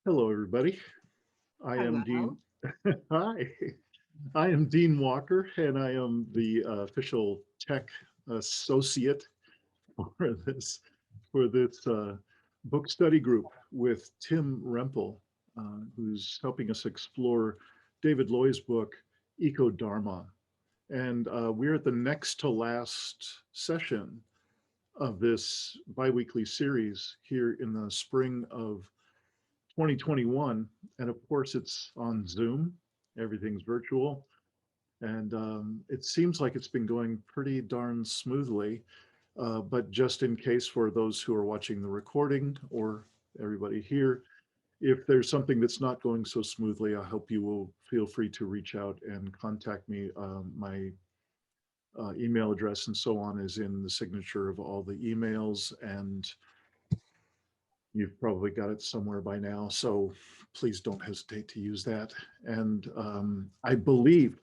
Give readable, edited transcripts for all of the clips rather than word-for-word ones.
Hello, everybody. I am Hello. Dean. Hi, I am Dean Walker, and I am the official tech associate for this book study group with Tim Remple, who's helping us explore David Loy's book, Ecodharma. And we're at the next to last session of this biweekly series here in the spring of 2021. And of course, it's on Zoom. Everything's virtual. And it seems like it's been going pretty darn smoothly. But just in case for those who are watching the recording or everybody here, if there's something that's not going so smoothly, I hope you will feel free to reach out and contact me. My email address and so on is in the signature of all the emails, and you've probably got it somewhere by now, so please don't hesitate to use that. And I believe,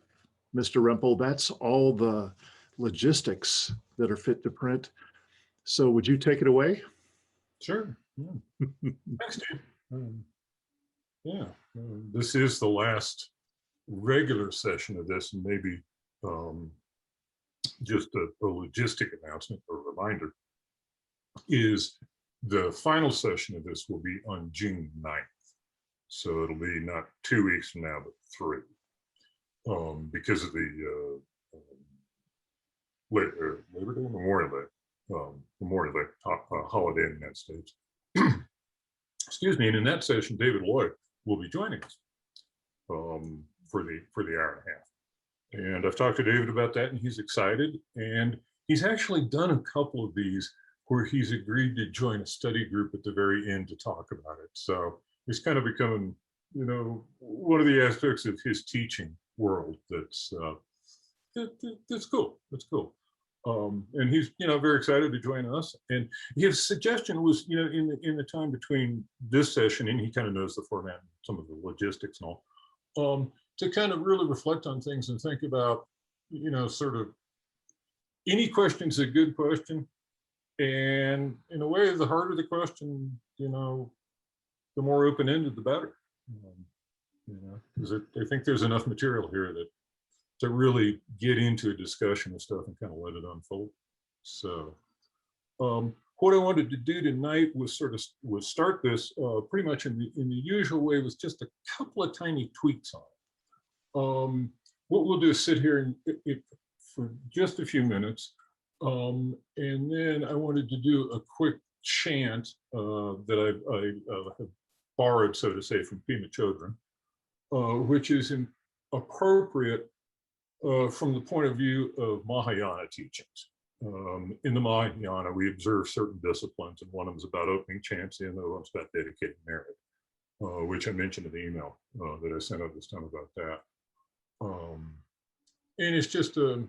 Mr. Remple, that's all the logistics that are fit to print. So would you take it away? Sure. Yeah. Thanks, Steve. This is the last regular session of this, and maybe just a logistic announcement or reminder is the final session of this will be on June 9th. So it'll be not 2 weeks from now, but 3, because of the Labor Day, Memorial Day holiday in the United States. Excuse me. And in that session, David Loy will be joining us for the hour and a half. And I've talked to David about that, and he's excited. And he's actually done a couple of these where he's agreed to join a study group at the very end to talk about it. So it's kind of becoming, one of the aspects of his teaching world that's cool. That's cool. And he's, very excited to join us. And his suggestion was, in the time between this session, and he kind of knows the format, some of the logistics and all, to kind of really reflect on things and think about, sort of any question's a good question. And in a way, the harder the question, the more open-ended, the better. Because I think there's enough material here to really get into a discussion and stuff and kind of let it unfold. So what I wanted to do tonight was start this pretty much in the usual way, with just a couple of tiny tweaks on it. What we'll do is sit here for just a few minutes. And then I wanted to do a quick chant that I have borrowed, so to say, from Pema Chodron, which is appropriate from the point of view of Mahayana teachings. In the Mahayana, we observe certain disciplines, and one of them is about opening chants, and the other one's about dedicating merit, which I mentioned in the email that I sent out this time about that. And it's just a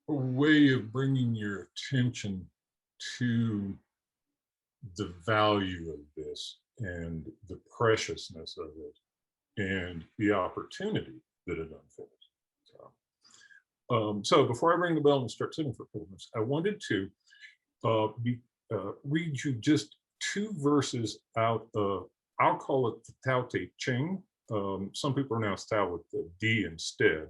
way of bringing your attention to the value of this and the preciousness of it and the opportunity that it unfolds. So before I ring the bell and start sitting for a couple minutes, I wanted to read you just 2 verses out of, I'll call it the Tao Te Ching. Some people pronounce Tao with the D instead.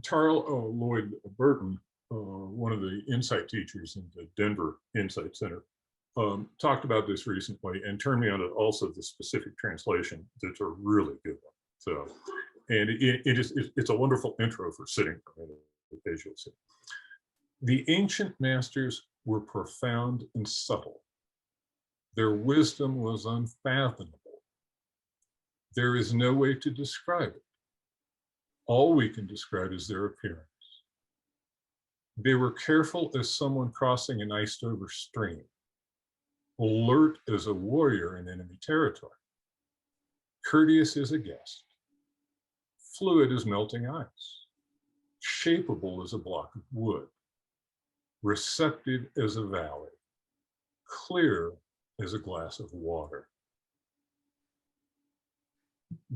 Tarl Lloyd Burton, one of the insight teachers in the Denver Insight Center, talked about this recently and turned me on to also the specific translation. That's a really good one. So, and it's a wonderful intro for sitting for a minute, as you'll see. The ancient masters were profound and subtle. Their wisdom was unfathomable. There is no way to describe it. All we can describe is their appearance. They were careful as someone crossing an iced-over stream, alert as a warrior in enemy territory, courteous as a guest, fluid as melting ice, shapeable as a block of wood, receptive as a valley, clear as a glass of water.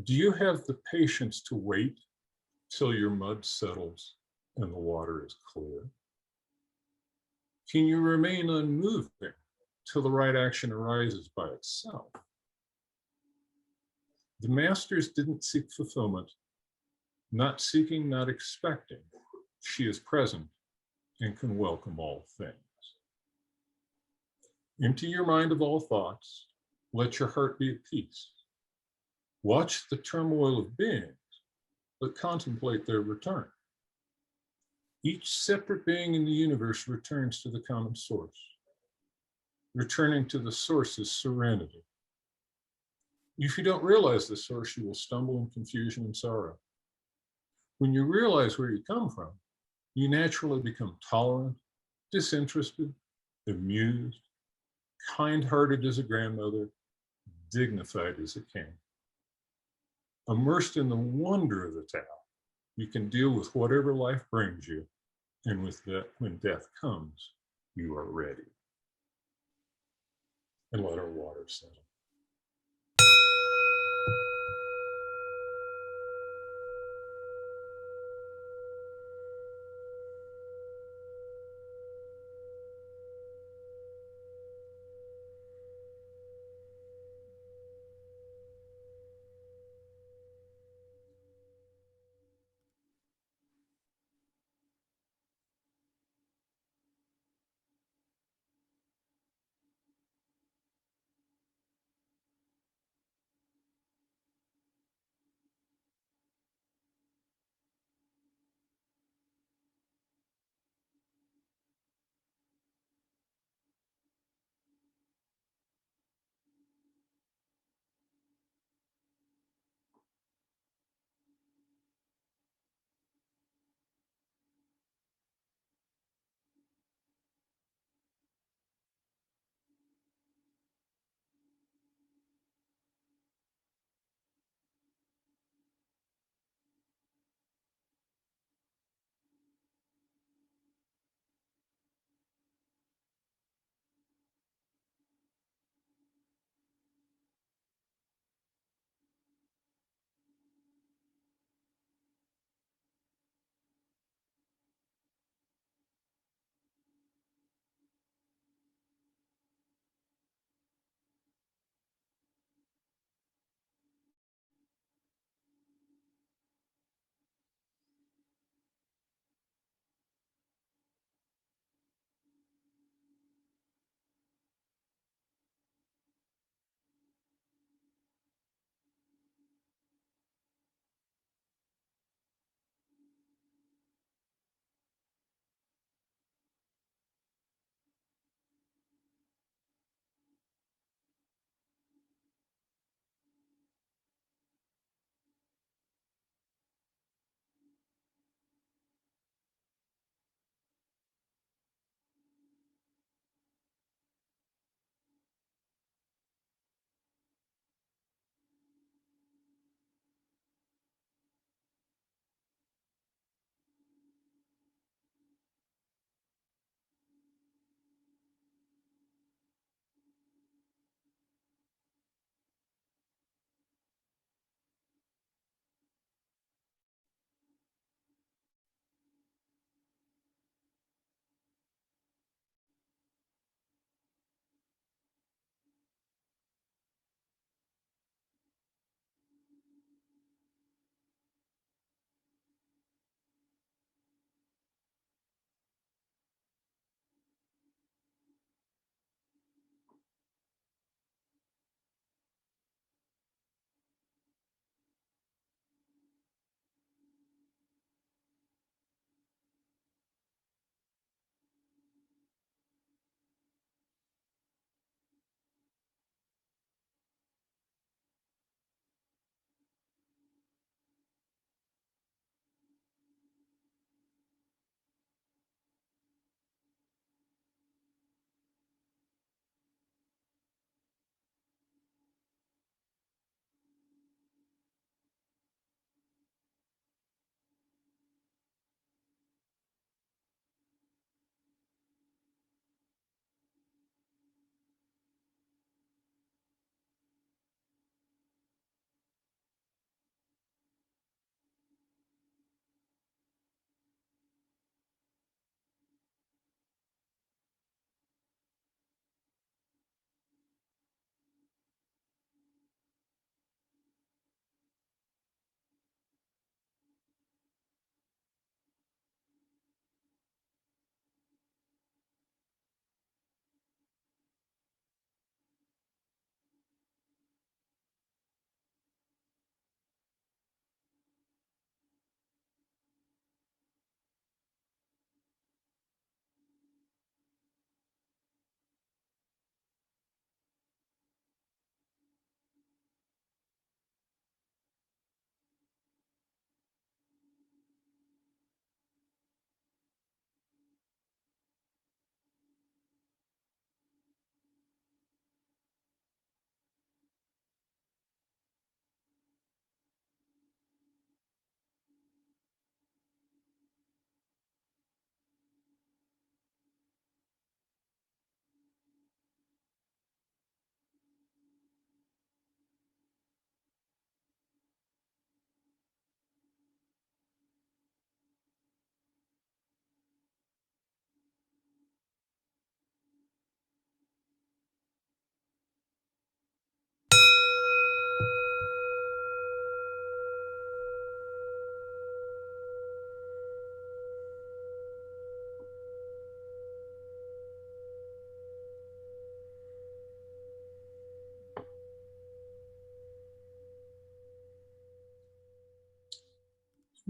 Do you have the patience to wait till your mud settles and the water is clear? Can you remain unmoving till the right action arises by itself. The masters didn't seek fulfillment, not seeking, not expecting. She is present and can welcome all things. Empty your mind of all thoughts. Let your heart be at peace. Watch the turmoil of beings, but contemplate their return. Each separate being in the universe returns to the common source. Returning to the source is serenity. If you don't realize the source, you will stumble in confusion and sorrow. When you realize where you come from, you naturally become tolerant, disinterested, amused, kind-hearted as a grandmother, dignified as a king. Immersed in the wonder of the Tao, you can deal with whatever life brings you, and with that, when death comes, you are ready. And let our water settle.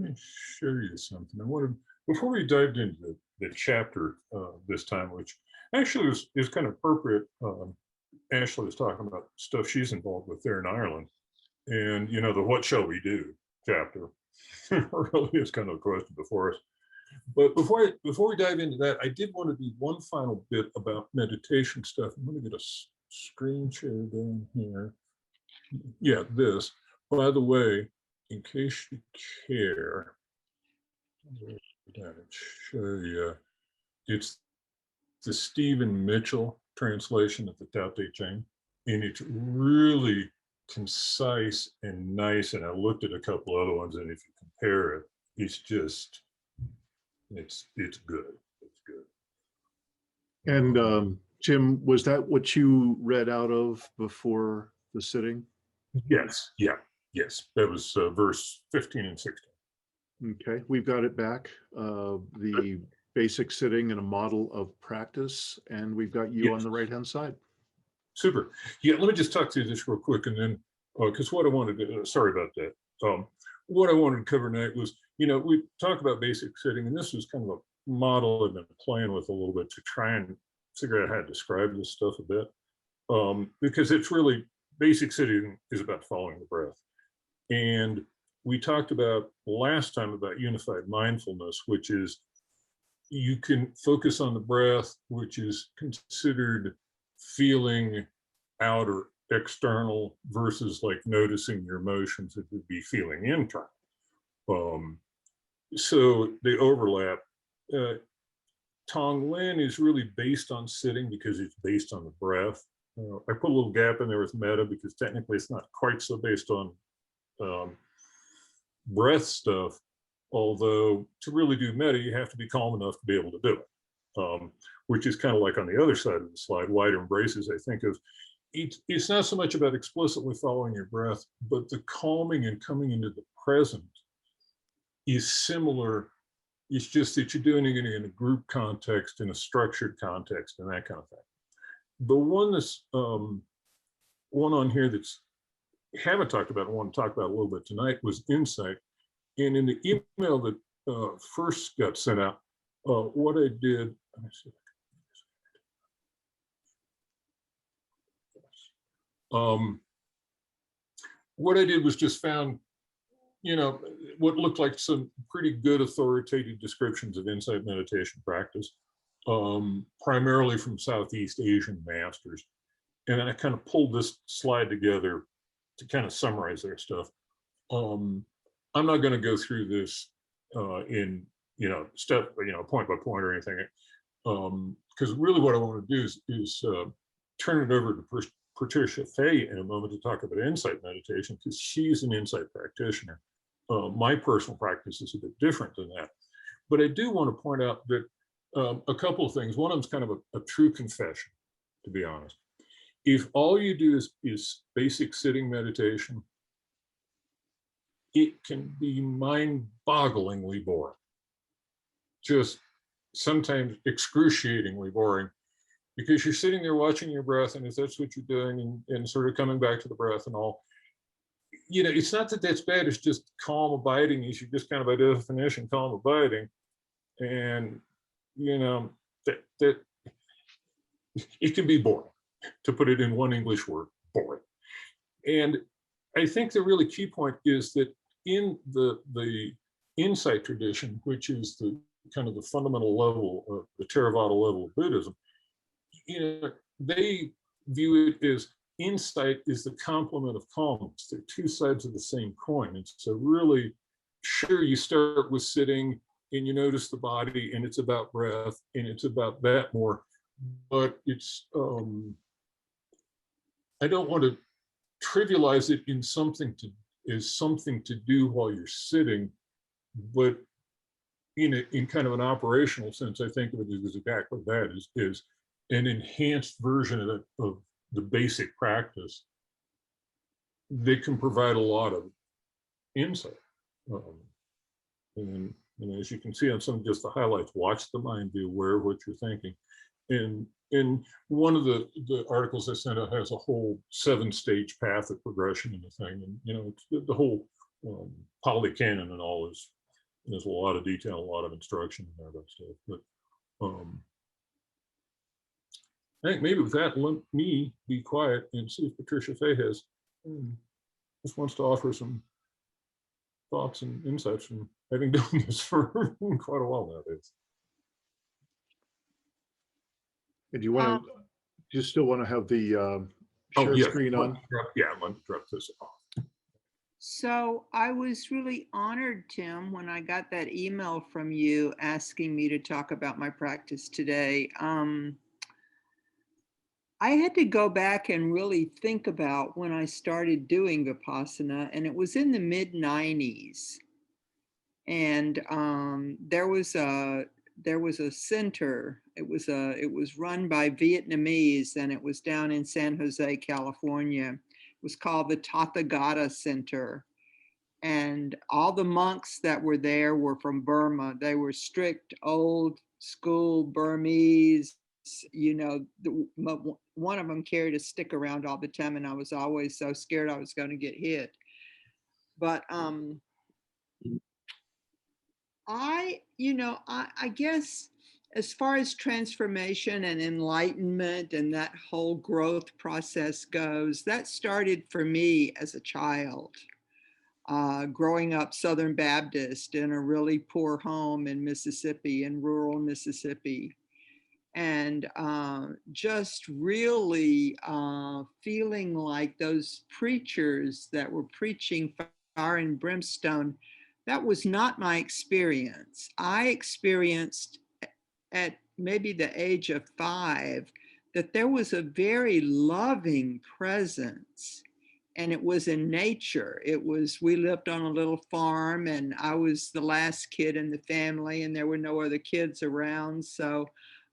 me show you something. I wanted, before we dived into the chapter this time, which actually is kind of appropriate. Ashley was talking about stuff she's involved with there in Ireland. And, you know, the what shall we do chapter really is kind of a question before us. But before we dive into that, I did want to do one final bit about meditation stuff. I'm going to get a screen share down here. Yeah, this. By the way, in case you care, show you. It's the Stephen Mitchell translation of the Tao Te Ching, and it's really concise and nice. And I looked at a couple other ones, and if you compare it, it's just, it's good. It's good. And Jim, was that what you read out of before the sitting? Yes, yeah, yes. That was verse 15 and 16. Okay, we've got it back. The basic sitting and a model of practice, and we've got you on the right-hand side. Super. Yeah, let me just talk through this real quick, and then, because what I wanted to, sorry about that. What I wanted to cover tonight was, you know, we talked about basic sitting, and this was kind of a model I've been playing with a little bit to try and figure out how to describe this stuff a bit. Because it's really, basic sitting is about following the breath. And we talked about last time about unified mindfulness, which is you can focus on the breath, which is considered feeling out or external versus like noticing your emotions, it would be feeling internal. So they overlap. Tonglen is really based on sitting because it's based on the breath. I put a little gap in there with metta because technically it's not quite so based on breath stuff, although to really do metta, you have to be calm enough to be able to do it, which is kind of like on the other side of the slide, wider embraces, I think of. It's not so much about explicitly following your breath, but the calming and coming into the present is similar. It's just that you're doing it in a group context, in a structured context, and that kind of thing. The one that's one on here that's haven't talked about, I want to talk about a little bit tonight, was insight. And in the email that first got sent out, what I did, let me see. What I did was just found, you know, what looked like some pretty good authoritative descriptions of insight meditation practice, primarily from Southeast Asian masters. And then I kind of pulled this slide together to kind of summarize their stuff. I'm not going to go through this in, you know, step, you know, point by point or anything, because really what I want to do is turn it over to Patricia Fay in a moment to talk about insight meditation, because she's an insight practitioner. My personal practice is a bit different than that. But I do want to point out that a couple of things. One of them is kind of a true confession, to be honest. If all you do is basic sitting meditation, it can be mind-bogglingly boring. Just sometimes excruciatingly boring, because you're sitting there watching your breath, and if that's what you're doing, and sort of coming back to the breath and all, you know, it's not that that's bad, it's just calm abiding is you just kind of by definition calm abiding. And, you know, that it can be boring, to put it in one English word, boring. And I think the really key point is that in the insight tradition, which is the kind of the fundamental level of the Theravada level of Buddhism, you know, they view it as insight is the complement of calmness. They're two sides of the same coin. And so really, sure, you start with sitting and you notice the body, and it's about breath, and it's about that more, but it's, I don't want to trivialize it in something to do while you're sitting, but in kind of an operational sense, I think of it as exactly that, is an enhanced version of the basic practice that can provide a lot of insight. And as you can see on some of just the highlights, watch the mind, be aware of what you're thinking. And one of the articles I sent out has a whole 7-stage path of progression in the thing. And, you know, it's the whole Pali Canon and all is There's a lot of detail, a lot of instruction in there about stuff. But I think maybe with that, let me be quiet and see if Patricia Fay has just wants to offer some thoughts and insights from having done this for quite a while nowadays. And you want to, do you still want to have the share screen on? Yeah, let me drop this off. So I was really honored, Tim, when I got that email from you asking me to talk about my practice today. I had to go back and really think about when I started doing Vipassana, and it was in the mid-90s. And there was a center. It was run by Vietnamese, and it was down in San Jose, California. It was called the Tathagata Center. And all the monks that were there were from Burma. They were strict, old school Burmese. You know, one of them carried a stick around all the time, and I was always so scared I was going to get hit. But I guess as far as transformation and enlightenment and that whole growth process goes, that started for me as a child. Growing up Southern Baptist in a really poor home in Mississippi, in rural Mississippi, and just really feeling like those preachers that were preaching fire and brimstone, that was not my experience. I experienced at maybe the age of 5 that there was a very loving presence. And it was in nature. We lived on a little farm, and I was the last kid in the family, and there were no other kids around. So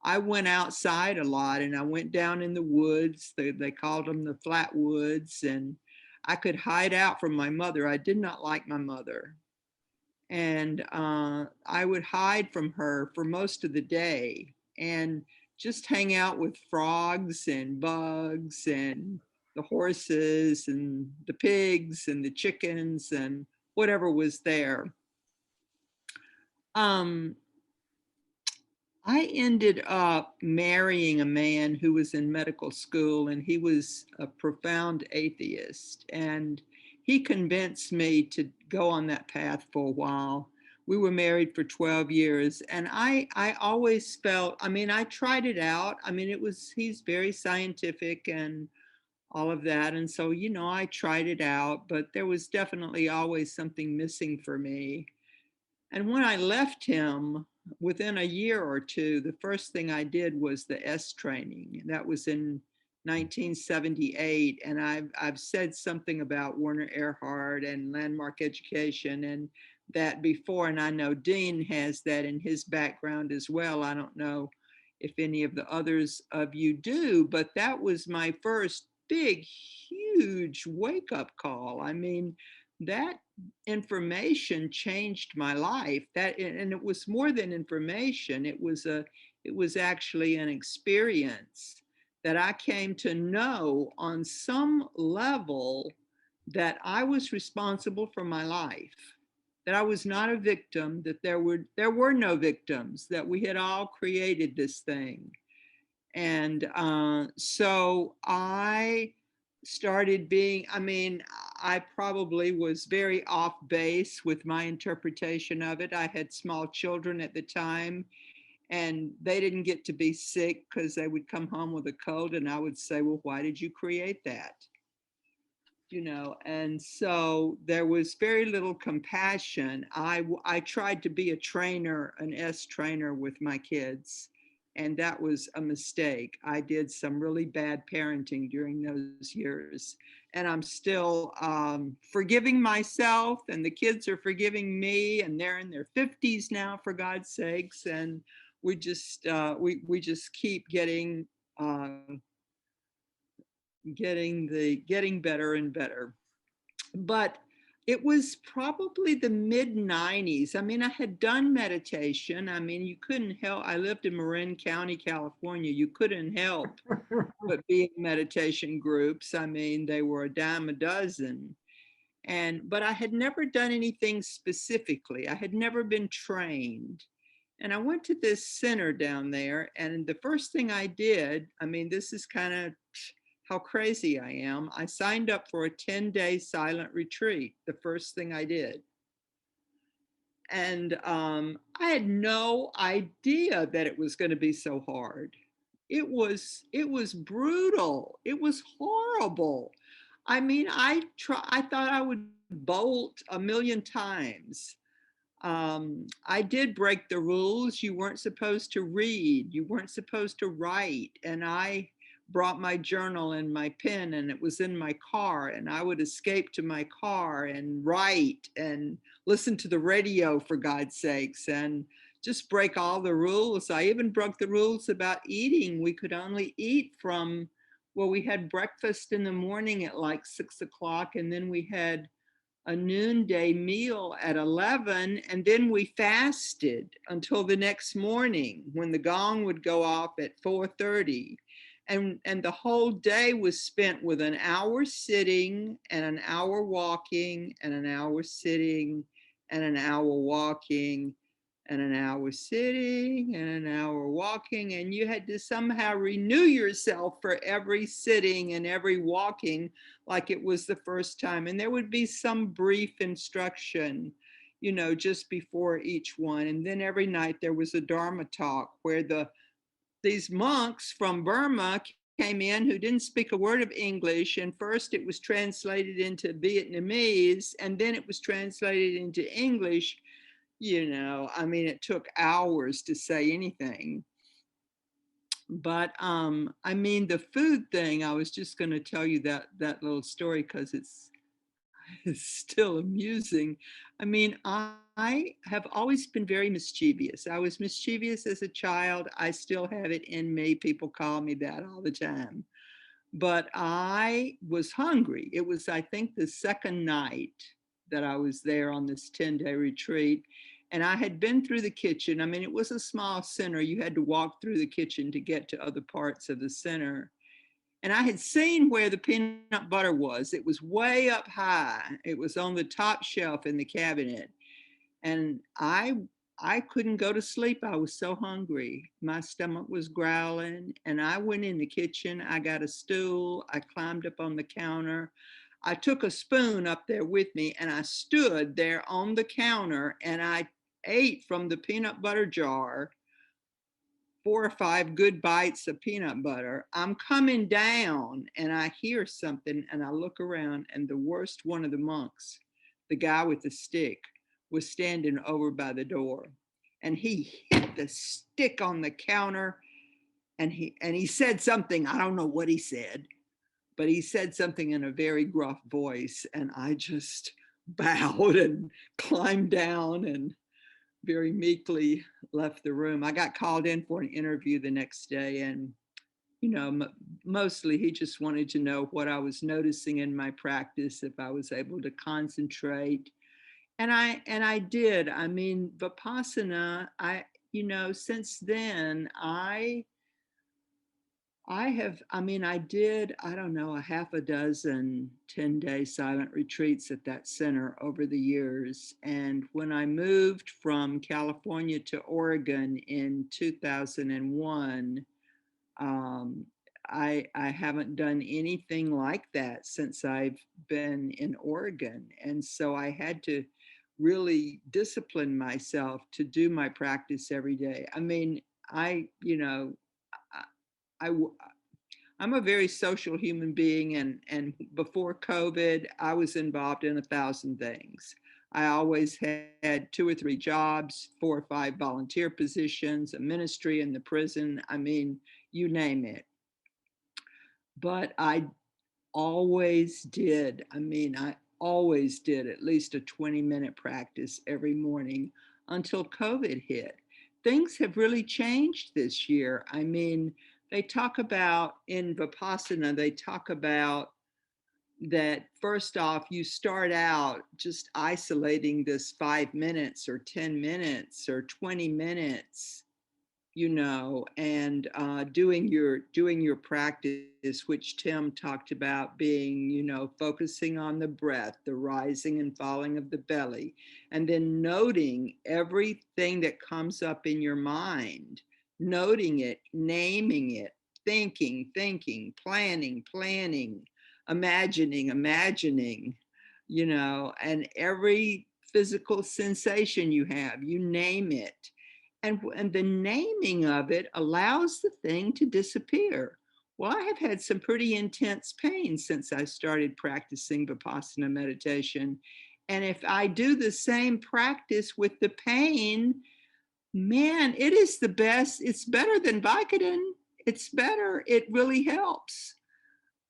I went outside a lot, and I went down in the woods. They called them the flat woods, and I could hide out from my mother. I did not like my mother. And I would hide from her for most of the day and just hang out with frogs and bugs and the horses and the pigs and the chickens and whatever was there. I ended up marrying a man who was in medical school, and he was a profound atheist, and he convinced me to go on that path for a while. We were married for 12 years, and I always felt, I tried it out. He's very scientific and all of that. And so, I tried it out, but there was definitely always something missing for me. And when I left him, within a year or two, the first thing I did was the S training. That was in 1978. And I've said something about Werner Erhard and landmark education and that before. And I know Dean has that in his background as well. I don't know if any of the others of you do, but that was my first big, huge wake-up call. That information changed my life. And it was more than information. It was actually an experience that I came to know on some level that I was responsible for my life, that I was not a victim, that there were no victims, that we had all created this thing. And so I started being, I probably was very off base with my interpretation of it. I had small children at the time, and they didn't get to be sick because they would come home with a cold, and I would say, well, why did you create that? And so there was very little compassion. I tried to be a trainer, an S trainer with my kids, and that was a mistake. I did some really bad parenting during those years, and I'm still forgiving myself, and the kids are forgiving me, and they're in their 50s now, for God's sakes, and we just keep getting better and better. But it was probably the mid-90s. I had done meditation. You couldn't help. I lived in Marin County, California. You couldn't help but be in meditation groups. They were a dime a dozen. But I had never done anything specifically. I had never been trained. And I went to this center down there, and the first thing I did, I mean, this is kind of how crazy I am. I signed up for a 10-day silent retreat, the first thing I did. And I had no idea that it was going to be so hard. It was brutal. It was horrible. I mean, I thought I would bolt a million times. I did break the rules. You weren't supposed to read. You weren't supposed to write. And I brought my journal and my pen, and it was in my car, and I would escape to my car and write and listen to the radio, for God's sakes, and just break all the rules. I even broke the rules about eating. We could only eat from, well, we had breakfast in the morning at like 6 o'clock, and then we had a noonday meal at 11, and then we fasted until the next morning when the gong would go off at 4:30. And the whole day was spent with an hour sitting and an hour walking and an hour sitting and an hour walking and an hour sitting and an hour walking. And you had to somehow renew yourself for every sitting and every walking like it was the first time. And there would be some brief instruction, you know, just before each one. And then every night there was a Dharma talk where these monks from Burma came in who didn't speak a word of English. And first it was translated into Vietnamese, and then it was translated into English. You know, I mean, it took hours to say anything. But I mean, the food thing, I was just going to tell you that little story because it's still amusing. I mean, I have always been very mischievous. I was mischievous as a child. I still have it in me. People call me that all the time. But I was hungry. It was, I think, the second night that I was there on this 10-day retreat. And I had been through the kitchen. I mean, it was a small center. You had to walk through the kitchen to get to other parts of the center. And I had seen where the peanut butter was. It was way up high. It was on the top shelf in the cabinet. And I couldn't go to sleep. I was so hungry. My stomach was growling. And I went in the kitchen. I got a stool. I climbed up on the counter. I took a spoon up there with me, and I stood there on the counter, and I ate from the peanut butter jar 4 or 5 good bites of peanut butter. I'm coming down and I hear something, and I look around, and the worst one of the monks, the guy with the stick, was standing over by the door, and he hit the stick on the counter, and he said something. I don't know what he said, but he said something in a very gruff voice, and I just bowed and climbed down and very meekly left the room. I got called in for an interview the next day, and you know, mostly he just wanted to know what I was noticing in my practice, if I was able to concentrate. And I did. I mean, Vipassana, you know, since then, I did, I don't know, a half a dozen 10-day silent retreats at that center over the years. And when I moved from California to Oregon in 2001, I haven't done anything like that since I've been in Oregon. And so I had to really discipline myself to do my practice every day. I mean, you know, I'm a very social human being, and before COVID, I was involved in 1,000 things. I always had 2 or 3 jobs, 4 or 5 volunteer positions, a ministry in the prison. I mean, you name it. But I always did. I mean, I always did at least a 20-minute practice every morning until COVID hit. Things have really changed this year. I mean, they talk about in Vipassana, they talk about that first off, you start out just isolating this 5 minutes or 10 minutes or 20 minutes, and doing your practice, which Tim talked about being, focusing on the breath, the rising and falling of the belly, and then noting everything that comes up in your mind, noting it, naming it, thinking, planning, imagining, and every physical sensation you have, you name it. And the naming of it allows the thing to disappear. Well, I have had some pretty intense pain since I started practicing Vipassana meditation. And if I do the same practice with the pain, man, it is the best. It's better than Vicodin. It's better. It really helps.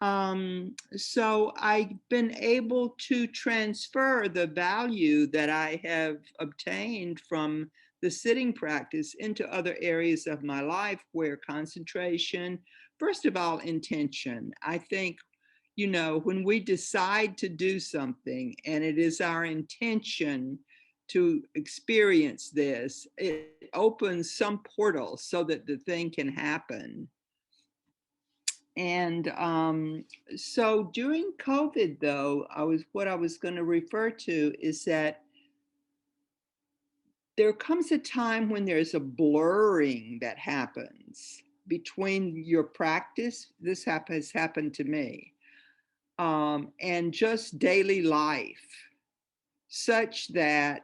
So I've been able to transfer the value that I have obtained from the sitting practice into other areas of my life where concentration, first of all, intention. I think, when we decide to do something and it is our intention to experience this, it opens some portal so that the thing can happen. And so during COVID, though, what I was going to refer to is that there comes a time when there's a blurring that happens between your practice. This has happened to me, and just daily life, such that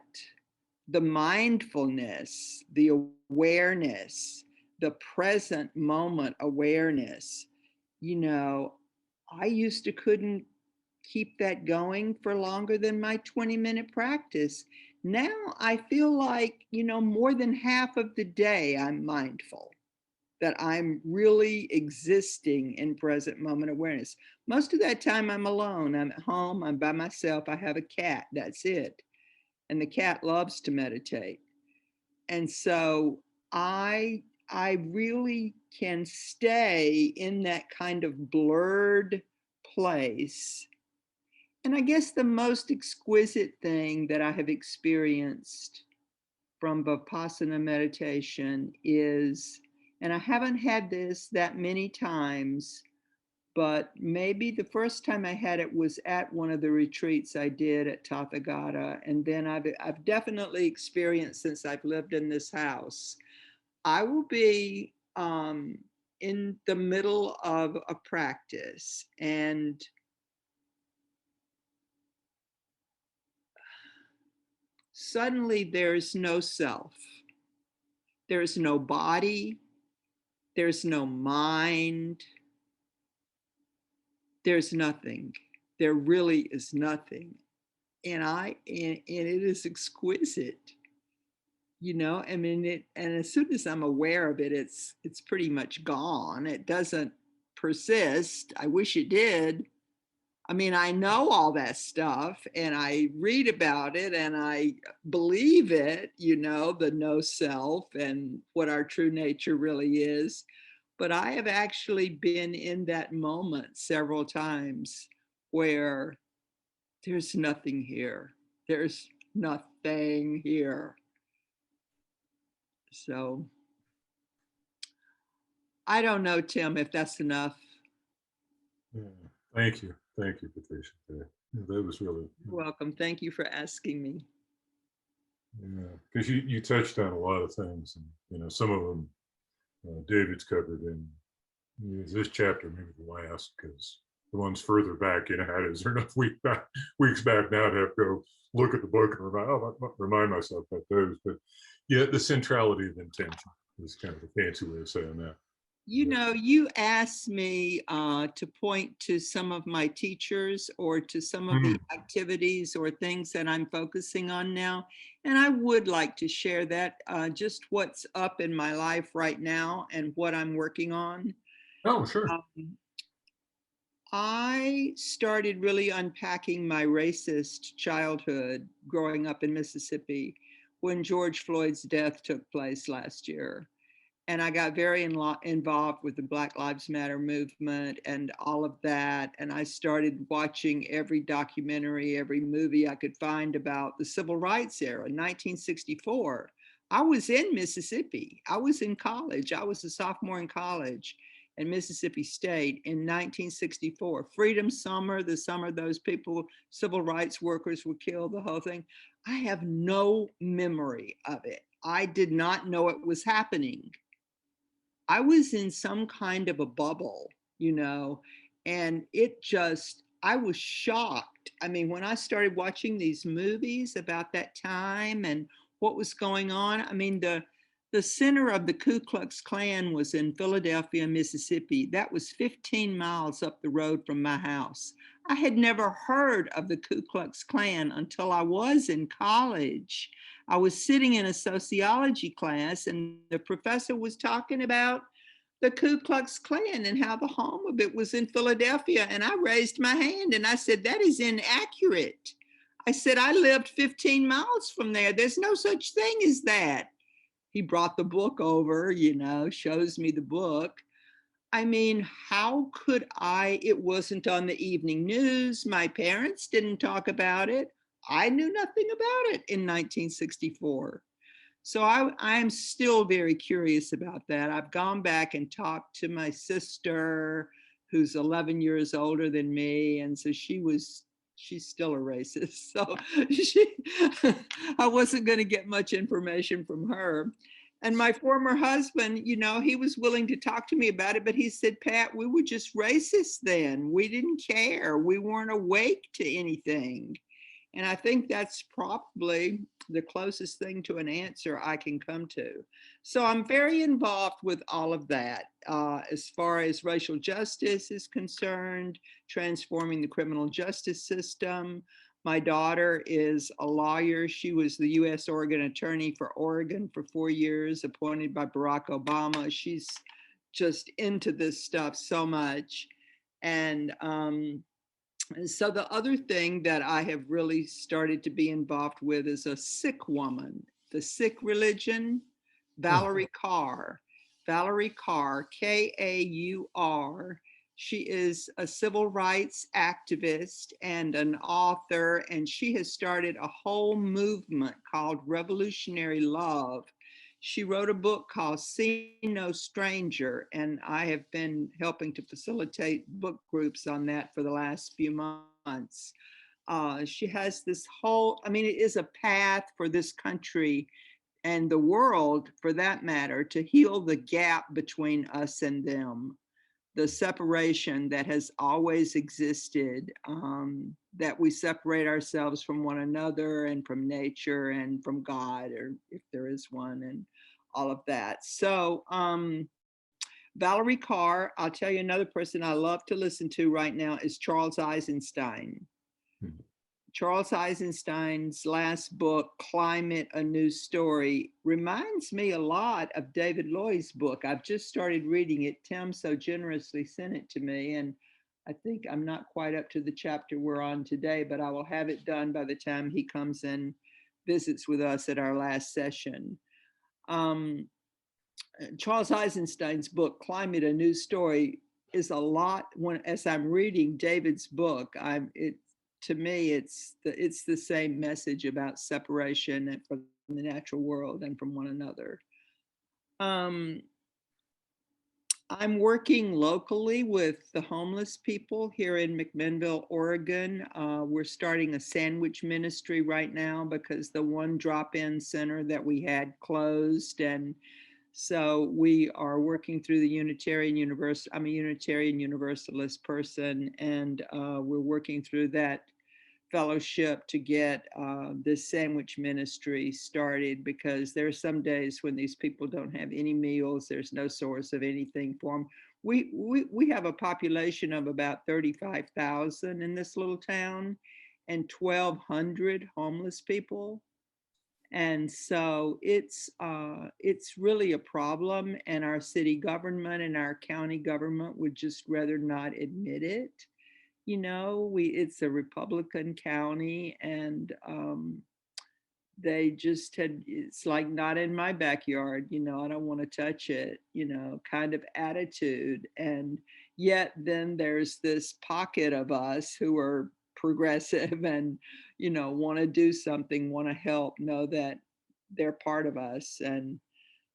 the mindfulness, the awareness, the present moment awareness, I used to couldn't keep that going for longer than my 20-minute practice. Now I feel like, more than half of the day I'm mindful, that I'm really existing in present moment awareness. Most of that time I'm alone. I'm at home, I'm by myself, I have a cat, that's it. And the cat loves to meditate. And so I really can stay in that kind of blurred place. And I guess the most exquisite thing that I have experienced from Vipassana meditation is, and I haven't had this that many times, but maybe the first time I had it was at one of the retreats I did at Tathagata. And then I've definitely experienced since I've lived in this house. I will be in the middle of a practice, and suddenly there's no self. There's no body. There's no mind. There's nothing. There really is nothing. And it is exquisite. And as soon as I'm aware of it, it's pretty much gone. It doesn't persist. I wish it did. I know all that stuff and I read about it and I believe it, the no self and what our true nature really is. But I have actually been in that moment several times where there's nothing here. There's nothing here. So I don't know, Tim, if that's enough. Yeah. Thank you, Patricia. That was really You're welcome. Thank you for asking me. Yeah, because you touched on a lot of things, and some of them David's covered in this chapter, maybe the last, because the ones further back, there's enough weeks back now to have to go look at the book and remind myself about those. But yeah, the centrality of intention is kind of a fancy way of saying that. You asked me to point to some of my teachers or to some of the activities or things that I'm focusing on now. And I would like to share that, just what's up in my life right now and what I'm working on. Oh, sure. I started really unpacking my racist childhood growing up in Mississippi when George Floyd's death took place last year. And I got very involved with the Black Lives Matter movement and all of that. And I started watching every documentary, every movie I could find about the civil rights era, 1964, I was in Mississippi. I was in college. I was a sophomore in college at Mississippi State in 1964. Freedom Summer, the summer those people, civil rights workers were killed, the whole thing. I have no memory of it. I did not know it was happening. I was in some kind of a bubble, and I was shocked. I mean, when I started watching these movies about that time and what was going on, I mean, the center of the Ku Klux Klan was in Philadelphia, Mississippi. That was 15 miles up the road from my house. I had never heard of the Ku Klux Klan until I was in college. I was sitting in a sociology class and the professor was talking about the Ku Klux Klan and how the home of it was in Philadelphia. And I raised my hand and I said, that is inaccurate. I said, I lived 15 miles from there. There's no such thing as that. He brought the book over, shows me the book. I mean, how could it wasn't on the evening news. My parents didn't talk about it. I knew nothing about it in 1964. So I'm still very curious about that. I've gone back and talked to my sister, who's 11 years older than me. And so she's still a racist. So I wasn't going to get much information from her. And my former husband, he was willing to talk to me about it, but he said, Pat, we were just racist then. We didn't care. We weren't awake to anything. And I think that's probably the closest thing to an answer I can come to. So I'm very involved with all of that as far as racial justice is concerned, transforming the criminal justice system. My daughter is a lawyer. She was the U.S. Oregon attorney for Oregon for 4 years, appointed by Barack Obama. She's just into this stuff so much. And so the other thing that I have really started to be involved with is a Sikh woman, the Sikh religion, Valerie Kaur. Valerie Kaur, Kaur. She is a civil rights activist and an author, and she has started a whole movement called Revolutionary Love. She wrote a book called See No Stranger, and I have been helping to facilitate book groups on that for the last few months. She has this it is a path for this country and the world, for that matter, to heal the gap between us and them, the separation that has always existed, that we separate ourselves from one another and from nature and from God, or if there is one, and all of that. So Valerie Kaur, I'll tell you another person I love to listen to right now is Charles Eisenstein. Charles Eisenstein's last book, Climate, A New Story, reminds me a lot of David Loy's book. I've just started reading it. Tim so generously sent it to me, and I think I'm not quite up to the chapter we're on today, but I will have it done by the time he comes and visits with us at our last session. Charles Eisenstein's book, Climate, A New Story, is a lot. As I'm reading David's book, to me, it's the same message about separation from the natural world and from one another. I'm working locally with the homeless people here in McMinnville, Oregon. We're starting a sandwich ministry right now because the one drop-in center that we had closed. And so we are working through the Unitarian Universalist. I'm a Unitarian Universalist person, and we're working through that fellowship to get this sandwich ministry started, because there are some days when these people don't have any meals. There's no source of anything for them. We have a population of about 35,000 in this little town and 1,200 homeless people. And so it's really a problem, and our city government and our county government would just rather not admit it. It's a Republican county, and they just it's like, not in my backyard, I don't want to touch it, kind of attitude. And yet then there's this pocket of us who are progressive and, want to do something, want to help, know that they're part of us. And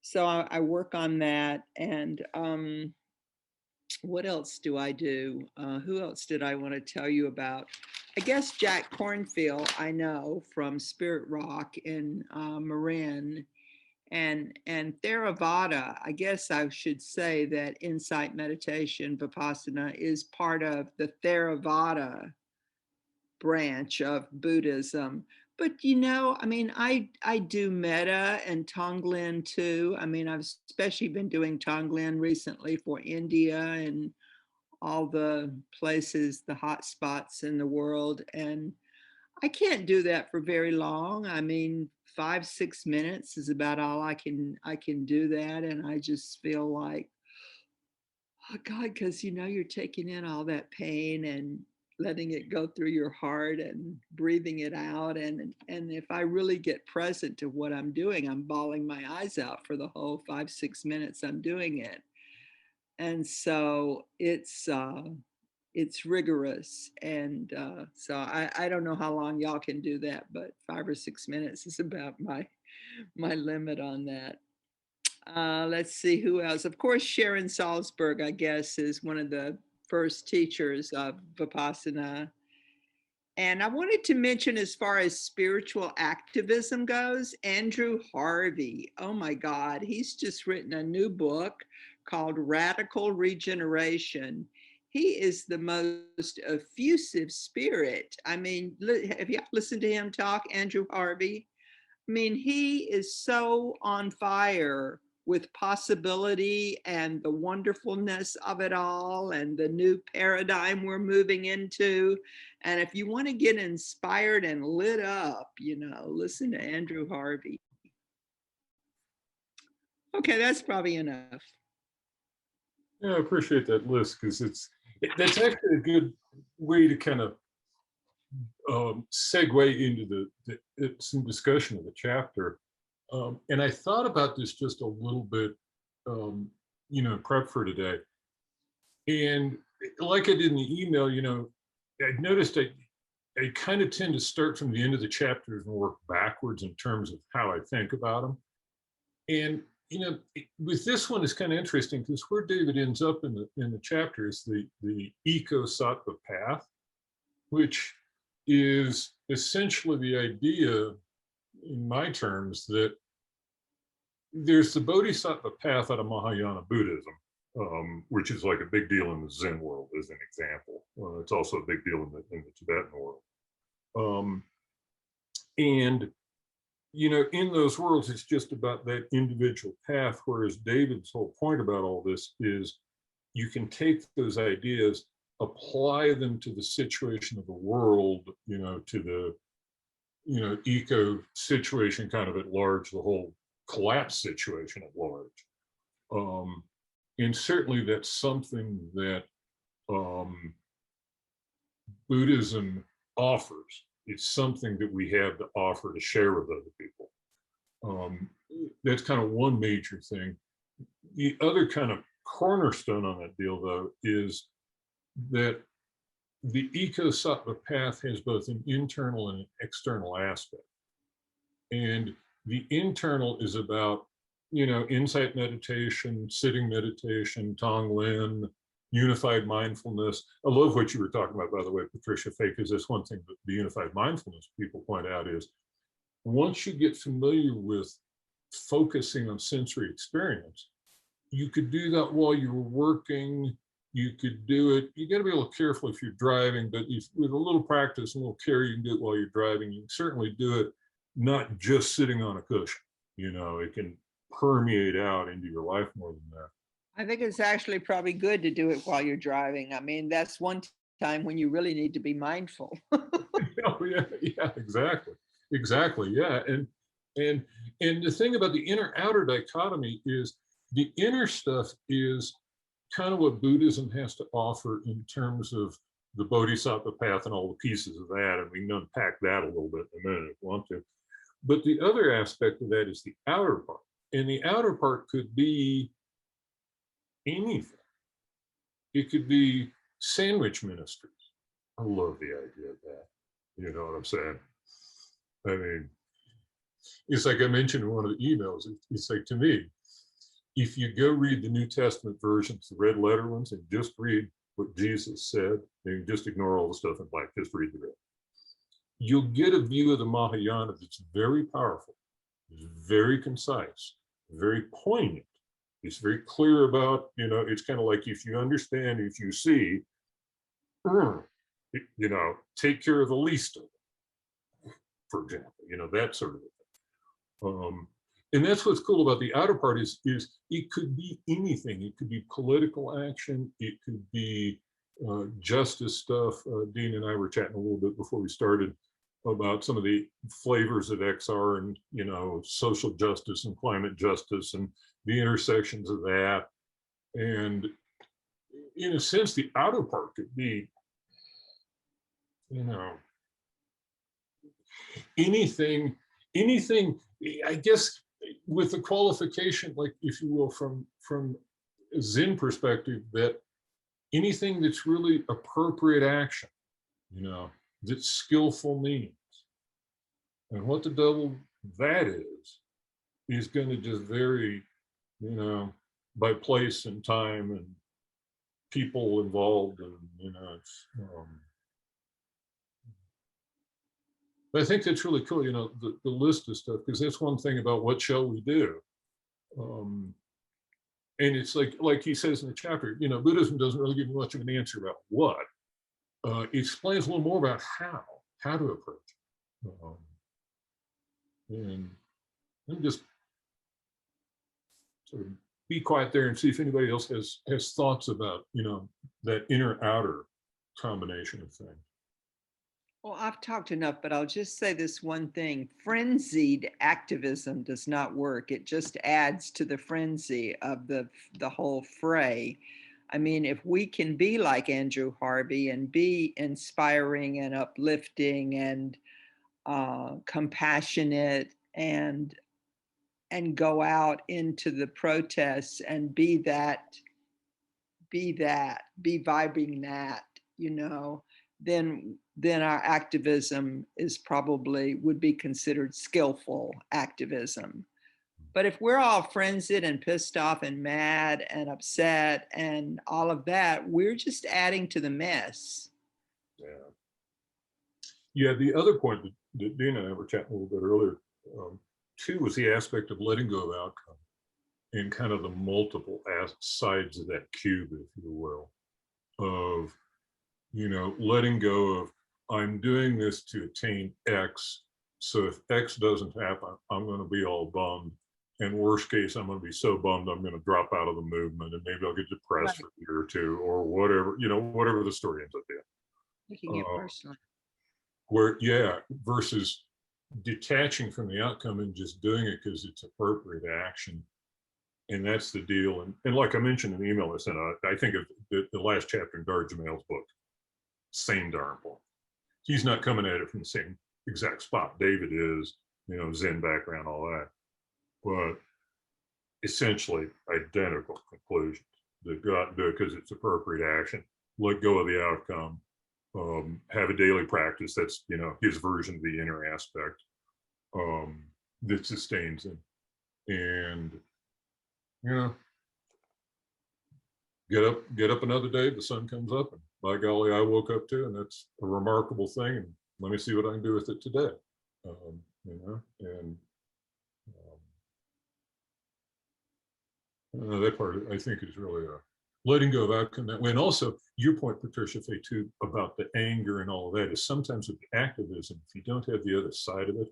so I work on that. And what else do I do? Who else did I want to tell you about? I guess Jack Cornfield, I know from Spirit Rock in Marin, and Theravada. I guess I should say that insight meditation, Vipassana, is part of the Theravada branch of Buddhism. But you know, I mean, I do metta and Tonglen too. I mean, I've especially been doing Tonglen recently for India and all the places, the hot spots in the world. And I can't do that for very long. I mean, 5-6 minutes is about all I can do that. And I just feel like, oh God, because you know, you're taking in all that pain and letting it go through your heart and breathing it out. And if I really get present to what I'm doing, I'm bawling my eyes out for the whole 5-6 minutes I'm doing it. And so it's rigorous. And so I don't know how long y'all can do that, but 5 or 6 minutes is about my limit on that. Let's see who else. Of course, Sharon Salzberg, I guess, is one of the first teachers of Vipassana. And I wanted to mention, as far as spiritual activism goes, Andrew Harvey. Oh my God, he's just written a new book called Radical Regeneration. He is the most effusive spirit. I mean, have you listened to him talk, Andrew Harvey? I mean, he is so on fire with possibility and the wonderfulness of it all and the new paradigm we're moving into. And if you want to get inspired and lit up, you know, listen to Andrew Harvey. Okay, that's probably enough. Yeah, I appreciate that list, because that's actually a good way to kind of segue into some discussion of the chapter. And I thought about this just a little bit, you know, prep for today. And like I did in the email, you know, I noticed I kind of tend to start from the end of the chapters and work backwards in terms of how I think about them. And you know, with this one, it's kind of interesting because where David ends up in the chapter is the eco-sattva path, which is essentially the idea, in my terms, that there's the bodhisattva path out of Mahayana Buddhism, which is like a big deal in the Zen world, as an example. It's also a big deal in the Tibetan world. And you know, in those worlds, it's just about that individual path, whereas David's whole point about all this is you can take those ideas, apply them to the situation of the world, you know, to the, you know, eco situation kind of at large, the whole collapse situation at large. And certainly that's something that Buddhism offers. It's something that we have to offer to share with other people. That's kind of one major thing. The other kind of cornerstone on that deal, though, is that the eco-sattva path has both an internal and an external aspect. And the internal is about, you know, insight meditation, sitting meditation, Tonglen, unified mindfulness. I love what you were talking about, by the way, Patricia Fay, because that's one thing that the unified mindfulness people point out is once you get familiar with focusing on sensory experience, you could do that while you're working. You could do it. You got to be a little careful if you're driving, but with a little practice and a little care, you can do it while you're driving. You can certainly do it not just sitting on a cushion. You know, it can permeate out into your life more than that. I think it's actually probably good to do it while you're driving. I mean, that's one time when you really need to be mindful. Oh, yeah, exactly, yeah. And the thing about the inner outer dichotomy is the inner stuff is kind of what Buddhism has to offer in terms of the bodhisattva path and all the pieces of that, and we can unpack that a little bit in a minute if you want to. But the other aspect of that is the outer part, and the outer part could be anything. It could be sandwich ministries. I love the idea of that. You know what I'm saying? I mean, It's like I mentioned in one of the emails, it's like, to me, if you go read the New Testament versions, the red letter ones, and just read what Jesus said, and just ignore all the stuff in black, just read the red, you'll get a view of the Mahayana that's very powerful, very concise, very poignant. It's very clear about, it's kind of like, if you understand, if you see, take care of the least of them, for example, that sort of thing. And that's what's cool about the outer part is it could be anything. It could be political action. It could be justice stuff. Dean and I were chatting a little bit before we started about some of the flavors of XR and, social justice and climate justice and the intersections of that. And in a sense, the outer part could be, anything, I guess, with the qualification, like, if you will, from a Zen perspective, that anything that's really appropriate action, that's skillful means. And what the devil that is going to just vary, by place and time and people involved, and but I think that's really cool, the list of stuff, because that's one thing about what shall we do. And it's like he says in the chapter, Buddhism doesn't really give much of an answer about what. It explains a little more about how to approach it. And let me just sort of be quiet there and see if anybody else has thoughts about, that inner-outer combination of things. Well, I've talked enough, but I'll just say this one thing. Frenzied activism does not work. It just adds to the frenzy of the whole fray. I mean, if we can be like Andrew Harvey and be inspiring and uplifting and compassionate and go out into the protests and be vibing that, then our activism would be considered skillful activism. But if we're all frenzied and pissed off and mad and upset and all of that, we're just adding to the mess. Yeah, the other point that Dean and I were chatting a little bit earlier, too, was the aspect of letting go of outcome and kind of the multiple sides of that cube, if you will, of, letting go of, I'm doing this to attain X. So if X doesn't happen, I'm going to be all bummed. And worst case, I'm going to be so bummed, I'm going to drop out of the movement, and maybe I'll get depressed for a year or two, or whatever, whatever the story ends up being. Taking it personally. Versus detaching from the outcome and just doing it because it's appropriate action. And that's the deal. And like I mentioned in the email I sent out, I think of the last chapter in Dar Jamal's book, same darn point. He's not coming at it from the same exact spot. David is, Zen background, all that. But essentially identical conclusions. That go out and do it because it's appropriate action. Let go of the outcome. Have a daily practice that's, his version of the inner aspect that sustains him. And, get up another day, the sun comes up, and by golly, I woke up too, and that's a remarkable thing. And let me see what I can do with it today. That part I think is really letting go of outcome that way. And also your point, Patricia Fay, too, about the anger and all of that is sometimes with activism, if you don't have the other side of it,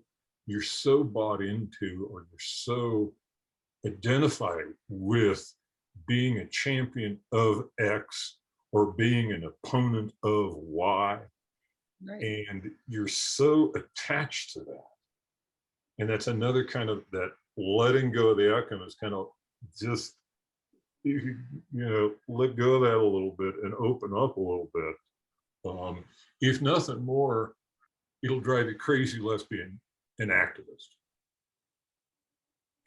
you're so bought into, or you're so identified with being a champion of X or being an opponent of Y. Right. And you're so attached to that. And that's another kind of that letting go of the outcome is kind of just, let go of that a little bit and open up a little bit. If nothing more, it'll drive you crazy less being an activist.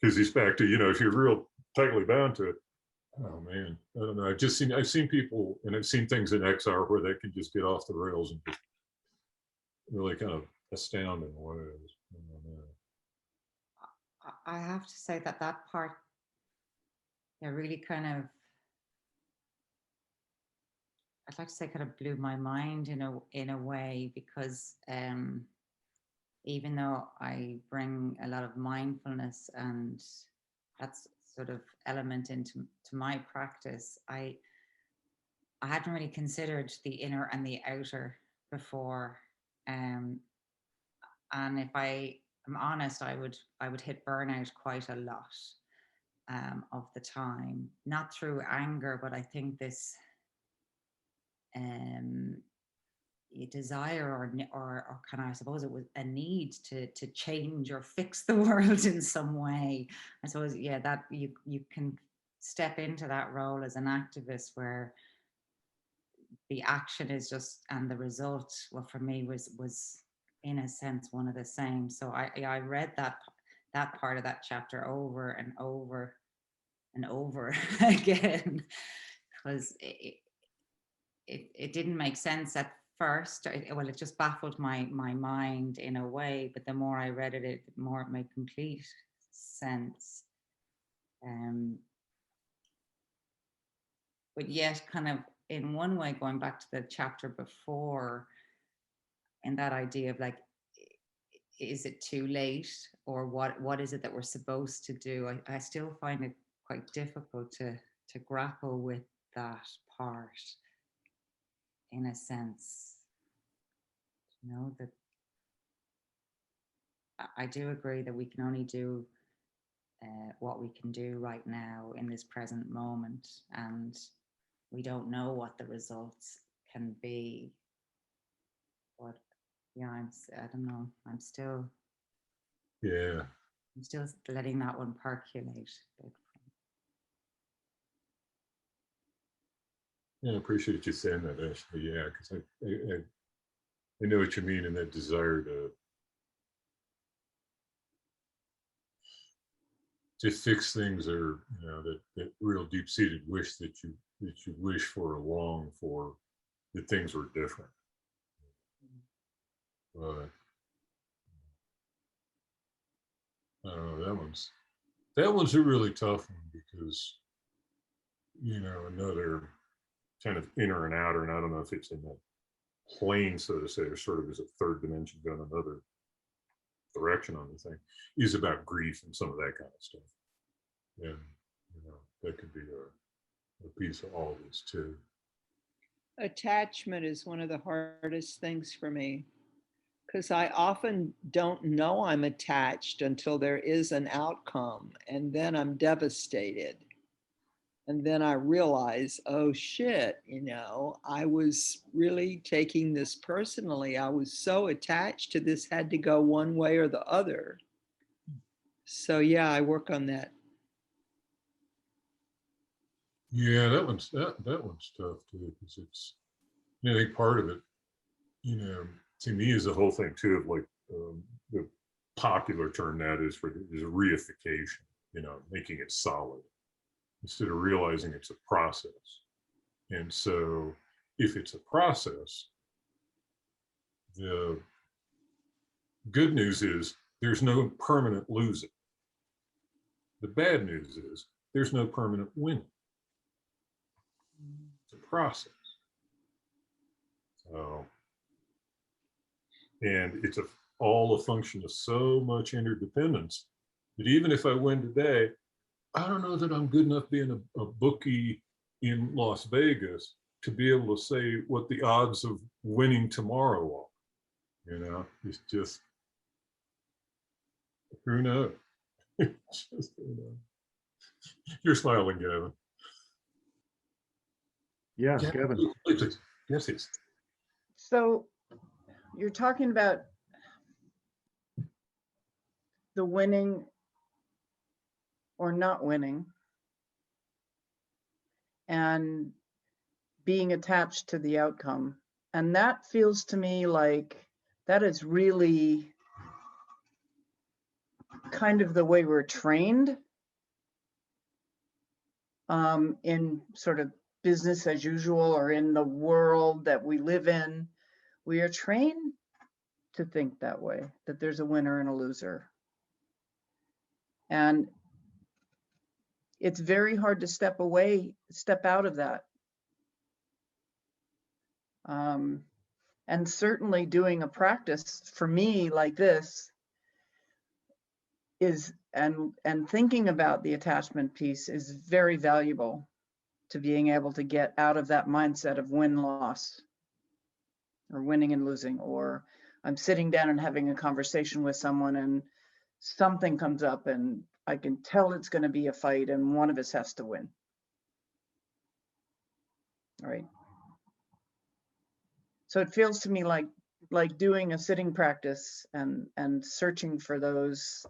Because it's back to, if you're real tightly bound to it, oh man, I don't know. I've seen people, and I've seen things in XR where they can just get off the rails and just really kind of astounding ways. I have to say that that part, really kind of, I'd like to say, kind of blew my mind in a way, because even though I bring a lot of mindfulness and that's sort of element into my practice, I hadn't really considered the inner and the outer before. And if I am honest, I would hit burnout quite a lot of the time, not through anger, but I think this desire or kind of, I suppose it was a need to change or fix the world in some way. I suppose, yeah, that you can step into that role as an activist where the action is just, and the result, well, for me was in a sense one of the same. So I read that part of that chapter over and over and over again, because it didn't make sense at first. Well, it just baffled my mind in a way, but the more I read it, the more it made complete sense. But yet, kind of in one way, going back to the chapter before, and that idea of like, is it too late, or what is it that we're supposed to do? I still find it quite difficult to grapple with that part, in a sense. That I do agree that we can only do what we can do right now in this present moment, and we don't know what the results can be. But yeah, I don't know. I'm still letting that one percolate. Yeah, I appreciate you saying that, Ashley. Yeah, because I know what you mean, in that desire to fix things, or that real deep-seated wish that you wish for or long for, that things were different. But I don't know, that one's a really tough one, because another kind of inner and outer, and I don't know if it's in that plane, so to say, or sort of as a third dimension going another direction on the thing, is about grief and some of that kind of stuff. And that could be a piece of all this too. Attachment is one of the hardest things for me, because I often don't know I'm attached until there is an outcome, and then I'm devastated. And then I realize, oh shit, I was really taking this personally. I was so attached to this, had to go one way or the other. So yeah, I work on that. Yeah, that one's tough too, because it's, I think part of it, to me, is the whole thing too of like, the popular term that is reification, making it solid, instead of realizing it's a process. And so if it's a process, the good news is there's no permanent losing. The bad news is there's no permanent winning. It's a process. So, and it's all a function of so much interdependence that even if I win today, I don't know that I'm good enough being a bookie in Las Vegas to be able to say what the odds of winning tomorrow are. It's just, who knows? Just, You're smiling, Gavin. Yeah, Gavin. Please. Yes, yes. So you're talking about the winning or not winning, and being attached to the outcome. And that feels to me like that is really kind of the way we're trained in sort of business as usual, or in the world that we live in. We are trained to think that way, that there's a winner and a loser. And it's very hard to step out of that. And certainly doing a practice for me like this is, and thinking about the attachment piece is very valuable to being able to get out of that mindset of win-loss, or winning and losing, or I'm sitting down and having a conversation with someone and something comes up and I can tell it's going to be a fight and one of us has to win. All right. So it feels to me like doing a sitting practice and searching for those,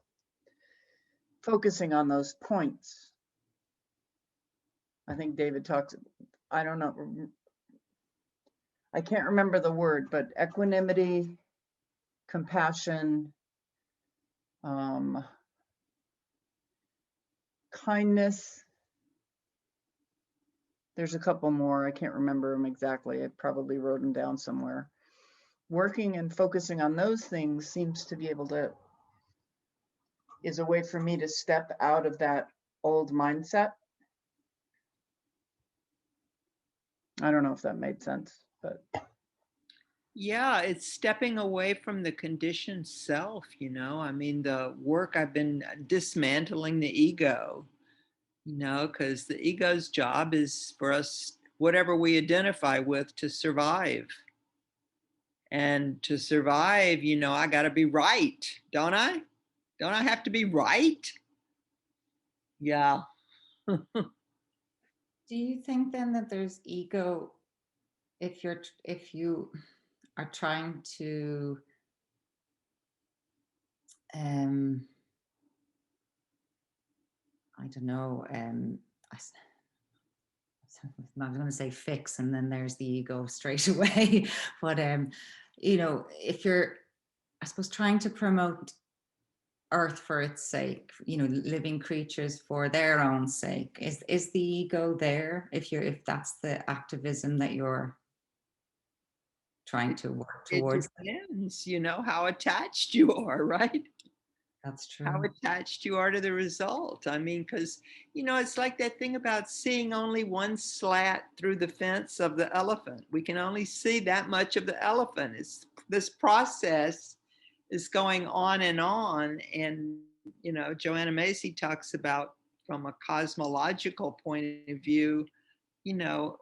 focusing on those points. I think David talks, I don't know, I can't remember the word, but equanimity, compassion, kindness. There's a couple more. I can't remember them exactly. I probably wrote them down somewhere. Working and focusing on those things seems to be able to, is a way for me to step out of that old mindset. I don't know if that made sense, but. Yeah, it's stepping away from the conditioned self, you know. I mean, the work I've been dismantling the ego, you know, because the ego's job is for us, whatever we identify with, to survive. And to survive, you know, I got to be right, don't I? Don't I have to be right? Yeah. Do you think then that there's ego if you are trying to I don't know, I'm going to say fix, and then there's the ego straight away. But you know, if you're, I suppose, trying to promote Earth for its sake, you know, living creatures for their own sake, is the ego there? If that's the activism that you're trying to work towards? It depends, you know, how attached you are, right? That's true. How attached you are to the result. I mean, because, you know, it's like that thing about seeing only one slat through the fence of the elephant. We can only see that much of the elephant. It's, this process is going on. And, you know, Joanna Macy talks about, from a cosmological point of view, you know,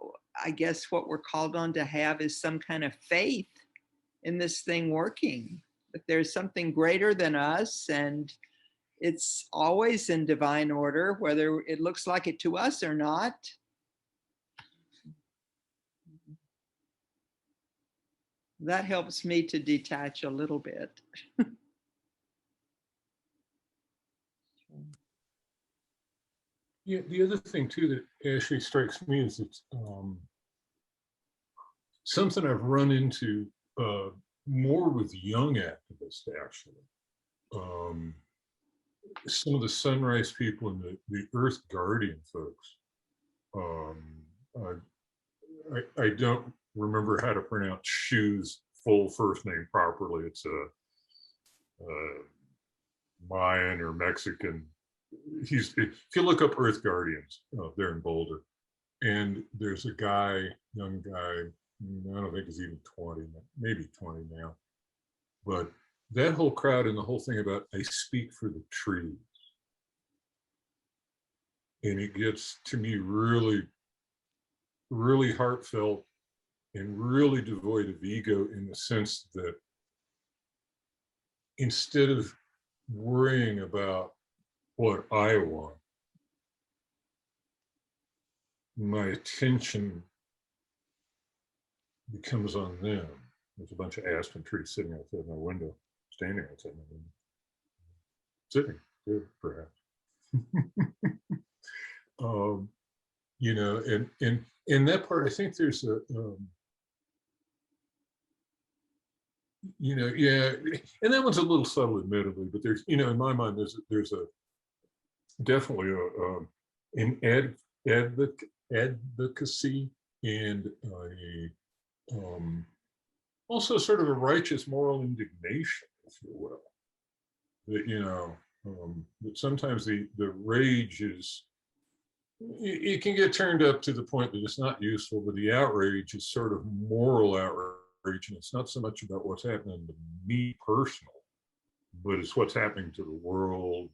I guess what we're called on to have is some kind of faith in this thing working. But there's something greater than us, and it's always in divine order, whether it looks like it to us or not. That helps me to detach a little bit. Yeah, the other thing too that actually strikes me is it's something I've run into more with young activists, actually. Some of the Sunrise people and the Earth Guardian folks. I don't remember how to pronounce Shu's full first name properly. It's a Mayan or Mexican. If you look up Earth Guardians, they're in Boulder, and there's a guy, young guy, I don't think he's even 20, maybe 20 now, but that whole crowd and the whole thing about I speak for the trees, and it gets to me really, really heartfelt and really devoid of ego, in the sense that instead of worrying about what I want, my attention becomes on them. There's a bunch of aspen trees sitting outside my window, standing outside my window, sitting good, perhaps. You know, and in that part, I think there's a, you know, yeah, and that one's a little subtle, admittedly, but there's, you know, in my mind, there's a definitely an advocacy and also sort of a righteous moral indignation, if you will, that, you know, But sometimes the rage is, it can get turned up to the point that it's not useful, but the outrage is sort of moral outrage, and it's not so much about what's happening to me personal, but it's what's happening to the world,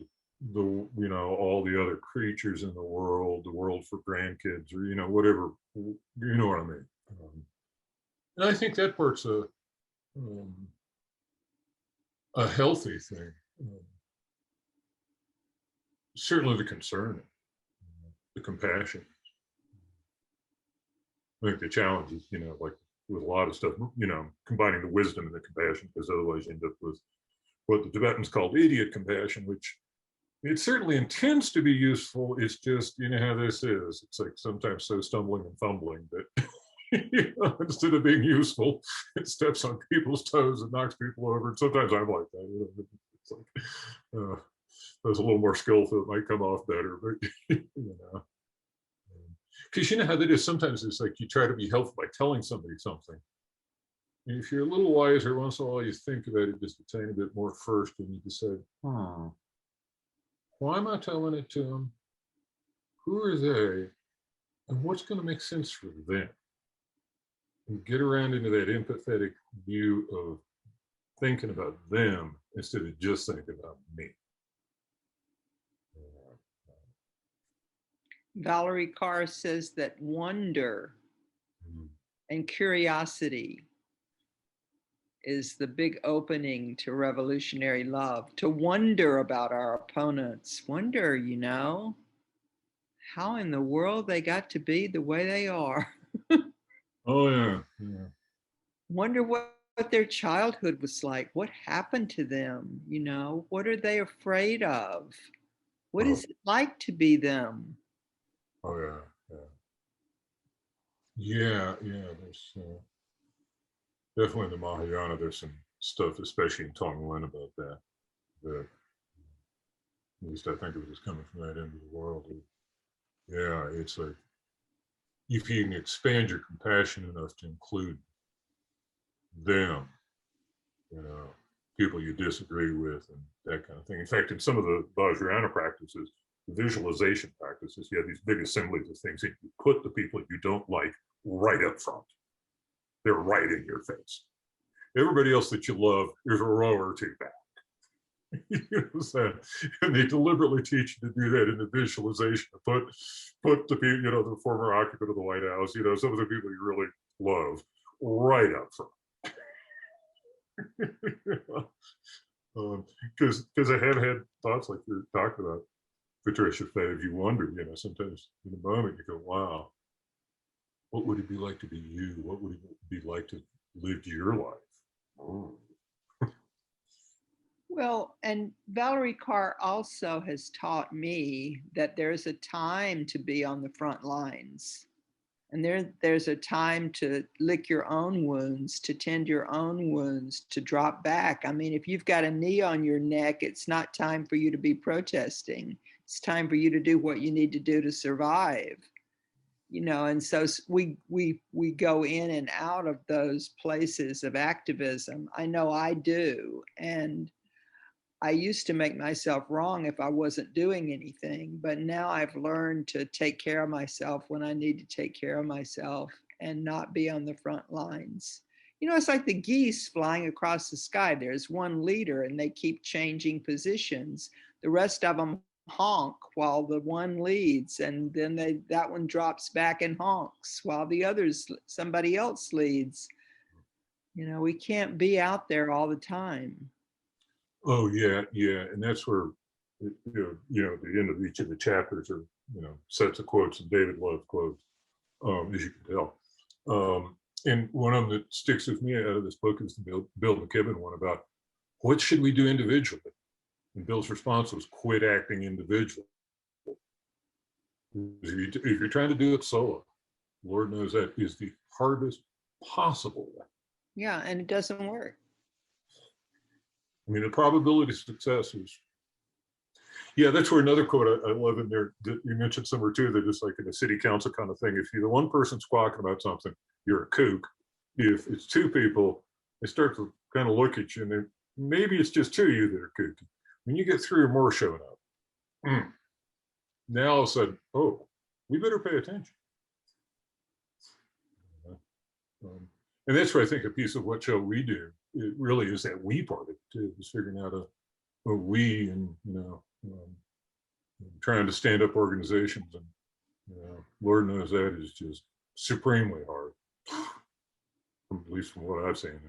all the other creatures in the world for grandkids, or whatever, you know what I mean. And I think that part's a healthy thing. Certainly the concern, the compassion. I think the challenge is, like with a lot of stuff, combining the wisdom and the compassion, because otherwise you end up with what the Tibetans called idiot compassion, which it certainly intends to be useful. It's just, how this is. It's like sometimes so stumbling and fumbling that instead of being useful, it steps on people's toes and knocks people over. And sometimes I'm like that. It's like, there's a little more skillful, it might come off better, but because you know how that is. Sometimes it's like you try to be helpful by telling somebody something. And if you're a little wiser, once in a while you think about it just a tiny bit more first, and you decide, why am I telling it to them? Who are they? And what's going to make sense for them? And get around into that empathetic view of thinking about them instead of just thinking about me. Valerie Carr says that wonder and curiosity is the big opening to revolutionary love, to wonder about our opponents. Wonder, how in the world they got to be the way they are. Oh, yeah. Wonder what their childhood was like. What happened to them? What are they afraid of? What is it like to be them? Oh, yeah. Yeah, there's definitely in the Mahayana, there's some stuff, especially in Tonglen, about that. That at least I think it was coming from that end of the world. Yeah, it's like if you can expand your compassion enough to include them, people you disagree with and that kind of thing. In fact, in some of the Vajrayana practices, the visualization practices, you have these big assemblies of things that you put the people you don't like right up front. They're right in your face. Everybody else that you love is a row or two back. And they deliberately teach you to do that in the visualization. Put the people, the former occupant of the White House, some of the people you really love, right up front. Because I have had thoughts like you're talking about, Patricia, that you wonder, sometimes in a moment you go, wow, what would it be like to be you? What would it be like to live your life? Well, and Valerie Carr also has taught me that there's a time to be on the front lines. And there's a time to lick your own wounds, to tend your own wounds, to drop back. I mean, if you've got a knee on your neck, it's not time for you to be protesting. It's time for you to do what you need to do to survive. And so we go in and out of those places of activism. I know I do. And I used to make myself wrong if I wasn't doing anything, but now I've learned to take care of myself when I need to take care of myself and not be on the front lines. It's like the geese flying across the sky. There's one leader and they keep changing positions. The rest of them honk while the one leads, and then that one drops back and honks while somebody else leads. We can't be out there all the time. Oh, yeah, and that's where, at the end of each of the chapters are, sets of quotes and David Loy quotes, as you can tell. And one of them that sticks with me out of this book is the Bill McKibben one about what should we do individually? And Bill's response was quit acting individually. If you're trying to do it solo, Lord knows that is the hardest possible way. Yeah, and it doesn't work. I mean, the probability of success is, that's where another quote I love in there that you mentioned somewhere too, that is like in a city council kind of thing. If you're the one person squawking about something, you're a kook. If it's two people, they start to kind of look at you, and maybe it's just two of you that are kooky. when you get 3 or more showing up, now all of a sudden, oh, we better pay attention. And that's where I think a piece of what shall we do, it really is that we part of it too, is figuring out a we, and trying to stand up organizations, and Lord knows that is just supremely hard, at least from what I've seen.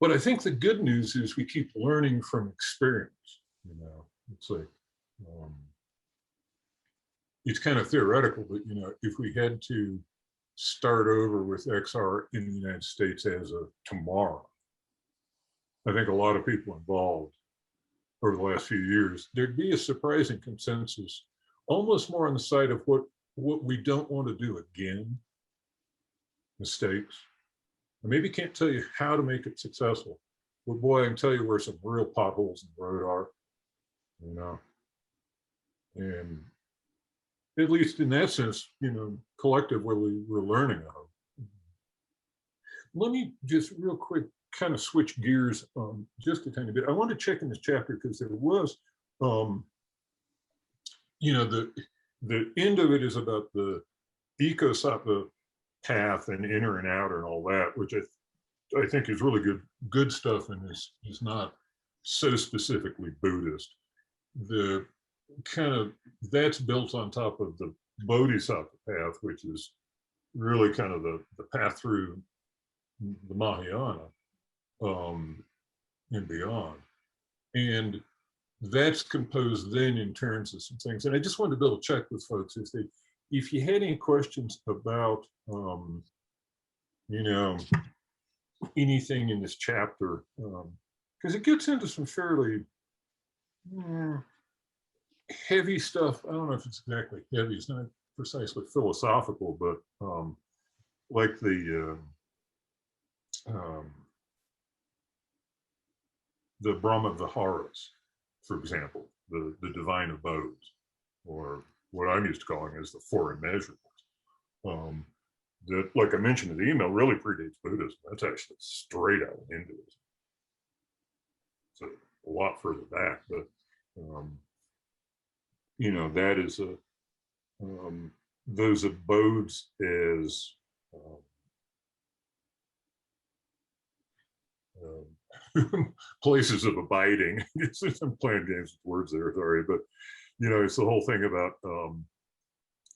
But I think the good news is we keep learning from experience. It's like it's kind of theoretical, but if we had to start over with XR in the United States as of tomorrow, I think a lot of people involved over the last few years, there'd be a surprising consensus, almost more on the side of what we don't want to do again, mistakes. I maybe can't tell you how to make it successful, but boy, I can tell you where some real potholes in the road are, and at least in that sense, collectively we're learning. I hope. Let me just real quick kind of switch gears just a tiny bit. I want to check in this chapter because there was, the end of it is about the eco-sattva path and inner and outer and all that, which I think is really good stuff, and is not so specifically Buddhist. The kind of that's built on top of the Bodhisattva path, which is really kind of the path through the Mahayana and beyond. And that's composed then in terms of some things. And I just wanted to double check with folks if you had any questions about anything in this chapter, because it gets into some fairly heavy stuff. I don't know if it's exactly heavy, it's not precisely philosophical, but like the Brahma Viharas, for example, the divine abodes, or what I'm used to calling as the four immeasurables. That, like I mentioned in the email, really predates Buddhism. That's actually straight out of Hinduism. So a lot further back, but that is those abodes as places of abiding. I'm playing games with words there, sorry, but it's the whole thing about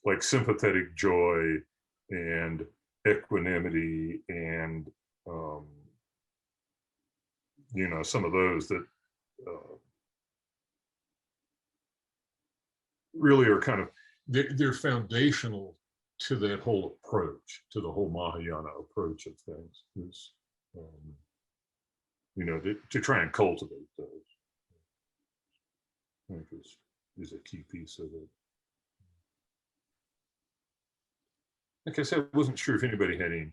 like sympathetic joy and equanimity and some of those that really are kind of they're foundational to that whole approach, to the whole Mahayana approach of things, is to try and cultivate those. I think is a key piece of it. Like I said, I wasn't sure if anybody had any,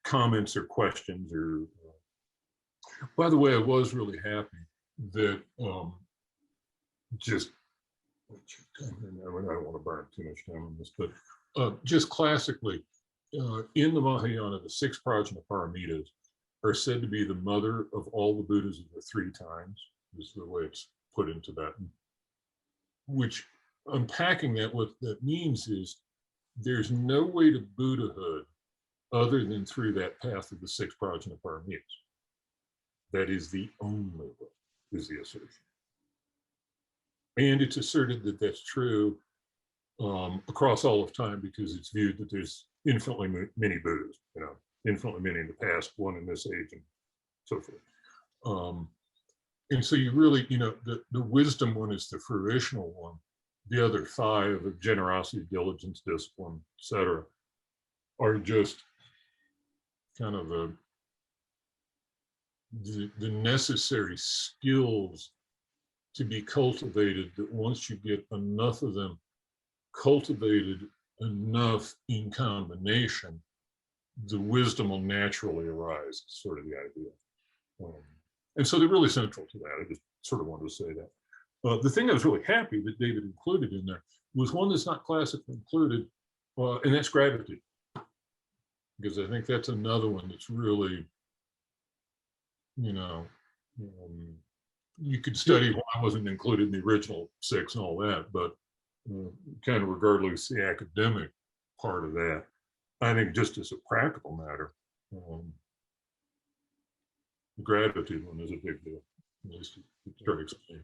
comments or questions. Or, by the way, I was really happy that I don't want to burn too much time on this, but just classically, in the Mahayana, the 6 prajna paramitas are said to be the mother of all the Buddhas of the 3 times, is the way it's put in Tibetan. Which, unpacking that, what that means is there's no way to Buddhahood other than through that path of the 6 prajna paramitas. That is the only way, is the assertion. And it's asserted that that's true across all of time, because it's viewed that there's infinitely many Buddhas, infinitely many in the past, one in this age, and so forth. And so you really, the wisdom one is the fruitional one. The other 5 of generosity, diligence, discipline, etc., are just kind of the necessary skills to be cultivated, that once you get enough of them cultivated enough in combination, the wisdom will naturally arise, sort of the idea. And so they're really central to that. I just sort of wanted to say that. The thing I was really happy that David included in there was one that's not classically included, and that's gratitude. Because I think that's another one that's really, You could study why I wasn't included in the original 6 and all that, but kind of regardless the academic part of that, I think just as a practical matter, the gratitude one is a big deal. At least it strikes me.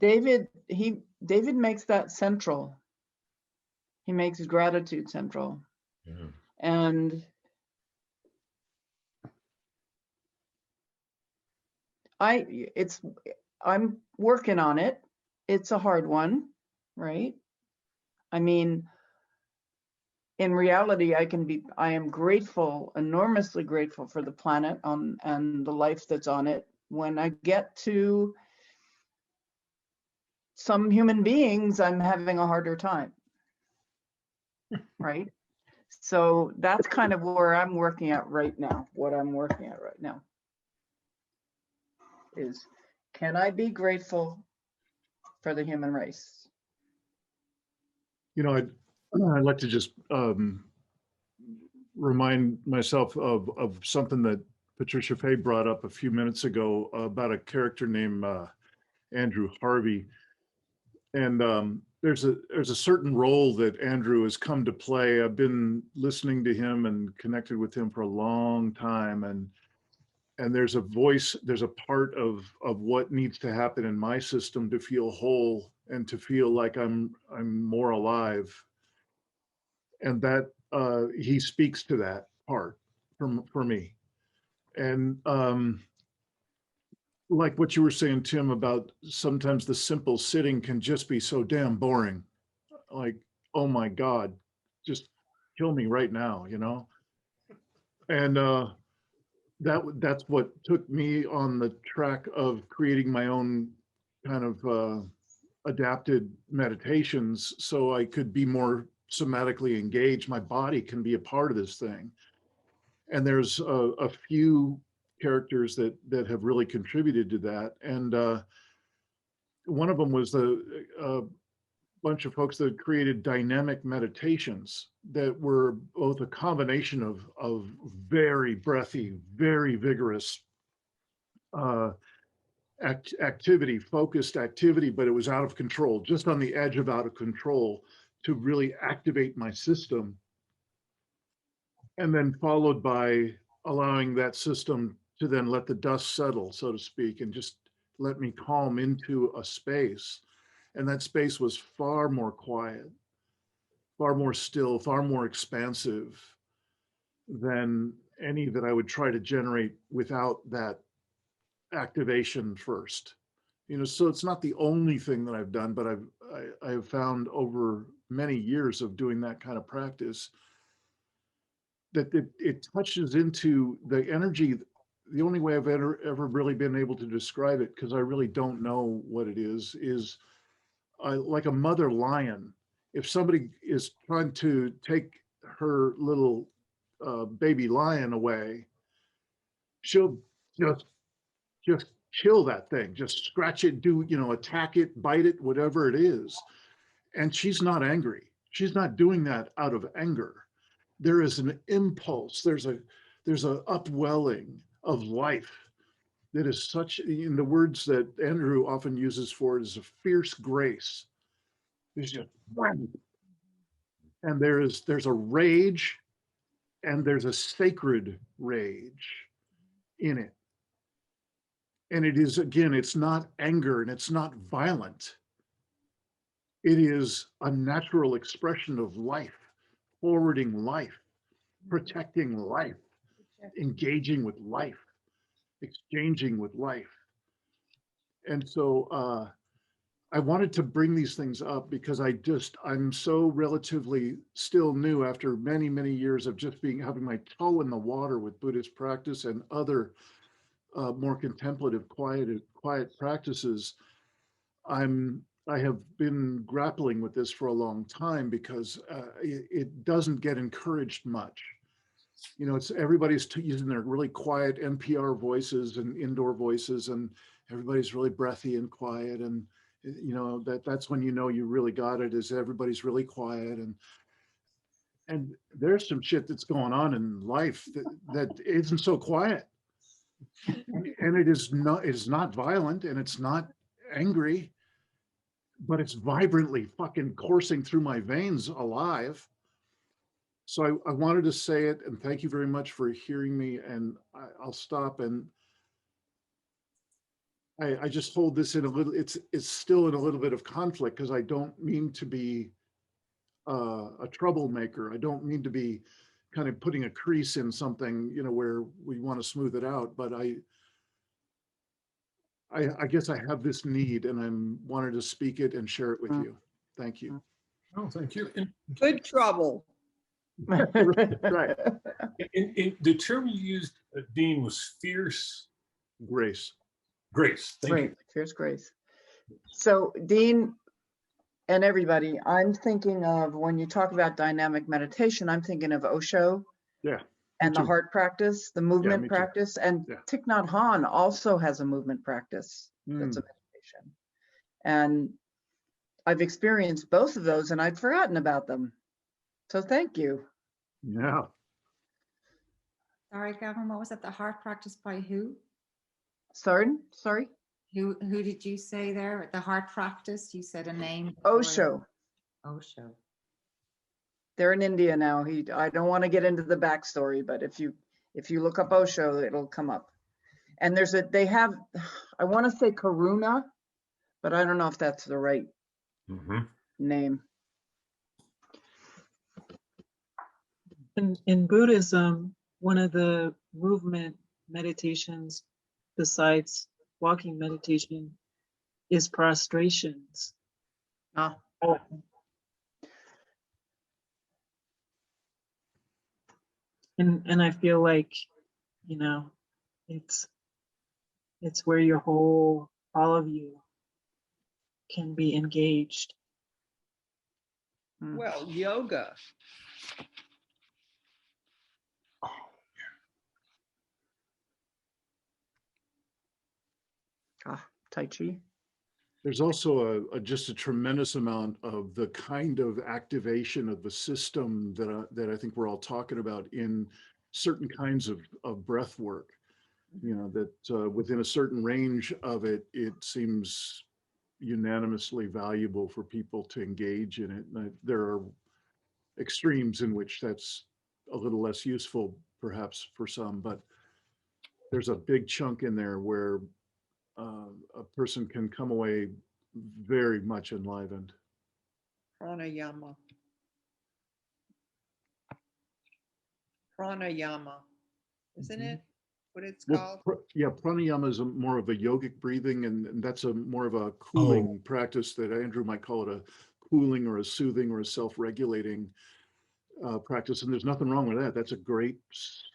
David makes that central. He makes gratitude central. Yeah. And I'm working on it. It's a hard one, right? I mean, in reality, I am grateful, enormously grateful for the planet and the life that's on it. When I get to some human beings, I'm having a harder time, right? So that's kind of where I'm working at right now. What I'm working at right now is, can I be grateful for the human race? You know, I'd like to just remind myself of something that Patricia Fay brought up a few minutes ago about a character named Andrew Harvey. And there's a certain role that Andrew has come to play. I've been listening to him and connected with him for a long time, and there's a voice, there's a part of what needs to happen in my system to feel whole and to feel like I'm more alive. And that he speaks to that part for me. And like what you were saying, Tim, about sometimes the simple sitting can just be so damn boring. Like, oh my God, just kill me right now, you know? And that's what took me on the track of creating my own kind of adapted meditations so I could be more somatically engaged. My body can be a part of this thing. And there's a few characters that have really contributed to that. And one of them was the bunch of folks that created dynamic meditations that were both a combination of very breathy, very vigorous activity, focused activity, but it was out of control, just on the edge of out of control, to really activate my system. And then followed by allowing that system to then let the dust settle, so to speak, and just let me calm into a space. And that space was far more quiet, far more still, far more expansive than any that I would try to generate without that activation first. You know, so it's not the only thing that I've done, but I've found over many years of doing that kind of practice that it touches into the energy. The only way I've ever really been able to describe it, because I really don't know what it is like a mother lion. If somebody is trying to take her little baby lion away, she'll just kill that thing, just scratch it, attack it, bite it, whatever it is. And she's not angry. She's not doing that out of anger. There is an impulse. There's a upwelling of life that is such, in the words that Andrew often uses for it, is a fierce grace. There's just, and there's a rage, and there's a sacred rage in it. And it is, again, it's not anger and it's not violent. It is a natural expression of life, forwarding life, protecting life, engaging with life, exchanging with life. And so I wanted to bring these things up because I'm so relatively still new after many, many years of just having my toe in the water with Buddhist practice and other more contemplative, quiet practices. I have been grappling with this for a long time because it doesn't get encouraged much. You know, it's everybody's using their really quiet NPR voices and indoor voices, and everybody's really breathy and quiet. And you know that's when you know you really got it, is everybody's really quiet. And there's some shit that's going on in life that isn't so quiet. And it is not violent, and it's not angry, but it's vibrantly fucking coursing through my veins alive. So I wanted to say it, and thank you very much for hearing me, and I'll stop. And I just hold this in a little, it's still in a little bit of conflict, because I don't mean to be a troublemaker. I don't mean to be kind of putting a crease in something, you know, where we want to smooth it out. But I guess I have this need, and I'm wanted to speak it and share it with you. Thank you. Oh, thank you. And, Good trouble. Right. and the term you used, Dean, was fierce Grace. grace. Thank Great, you. fierce grace. So Dean and everybody, I'm thinking of, when you talk about dynamic meditation, I'm thinking of Osho Yeah. and the too. heart practice, the movement me too. practice, and Yeah. Thich Nhat Hanh also has a movement practice that's a meditation. And I've experienced both of those, and I'd forgotten about them. So thank you. Yeah. Sorry, Gavin, what was it? The heart practice by who? Sorry. Who did you say there? The heart practice? You said a name. before. Osho. Osho. They're in India now. I don't want to get into the backstory, but if you look up Osho, it'll come up. And they have, I want to say Karuna, but I don't know if that's the right name. In Buddhism, one of the movement meditations besides walking meditation is prostrations. Ah. And I feel like, you know, it's where all of you can be engaged. Well, yoga. Tai Chi. There's also just a tremendous amount of the kind of activation of the system that I think we're all talking about in certain kinds of breath work. You know, that within a certain range of it, it seems unanimously valuable for people to engage in it. And there are extremes in which that's a little less useful, perhaps for some, but there's a big chunk in there where a person can come away very much enlivened. Pranayama, isn't it what it's called? Yeah, pranayama is more of a yogic breathing, and that's more of a cooling practice that Andrew might call it a cooling or a soothing or a self-regulating practice. And there's nothing wrong with that. That's a great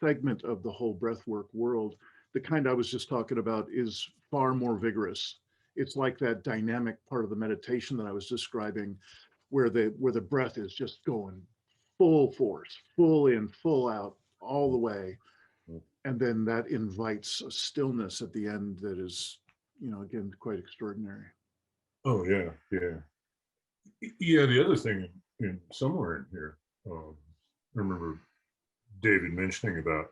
segment of the whole breathwork world. The kind I was just talking about is far more vigorous. It's like that dynamic part of the meditation that I was describing, where the breath is just going full force, full in, full out, all the way. And then that invites a stillness at the end that is, you know, again, quite extraordinary. Oh, yeah, yeah. Yeah, the other thing in somewhere in here, I remember David mentioning about,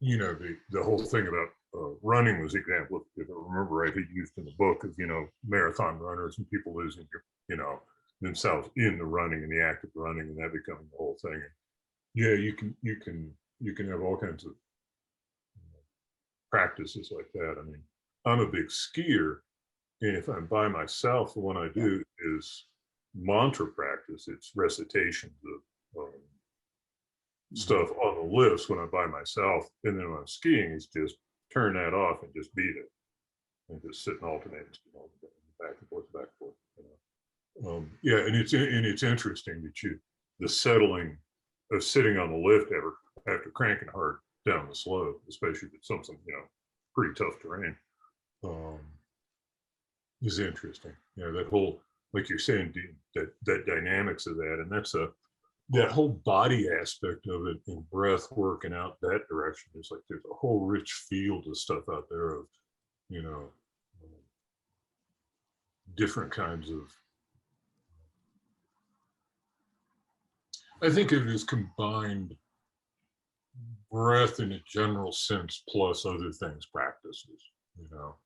you know, the whole thing about running was the example, if I remember right, he used in the book of, you know, marathon runners and people losing, you know, themselves in the running and the act of running, and that becoming the whole thing. And yeah, you can have all kinds of practices like that. I mean, I'm a big skier, and if I'm by myself, the one I do is mantra practice. It's recitations of stuff on the lifts when I'm by myself, and then when I'm skiing, it's just turn that off and just beat it, and just sit and alternate, you know, back and forth, you know. Yeah, and it's interesting that the settling of sitting on the lift after cranking hard down the slope, especially if it's something, you know, pretty tough terrain, is interesting. You know, that whole, like you're saying, that dynamics of that, and that whole body aspect of it in breath work and out that direction is like there's a whole rich field of stuff out there of, you know, different kinds of, I think of it as combined breath in a general sense plus other things practices, you know.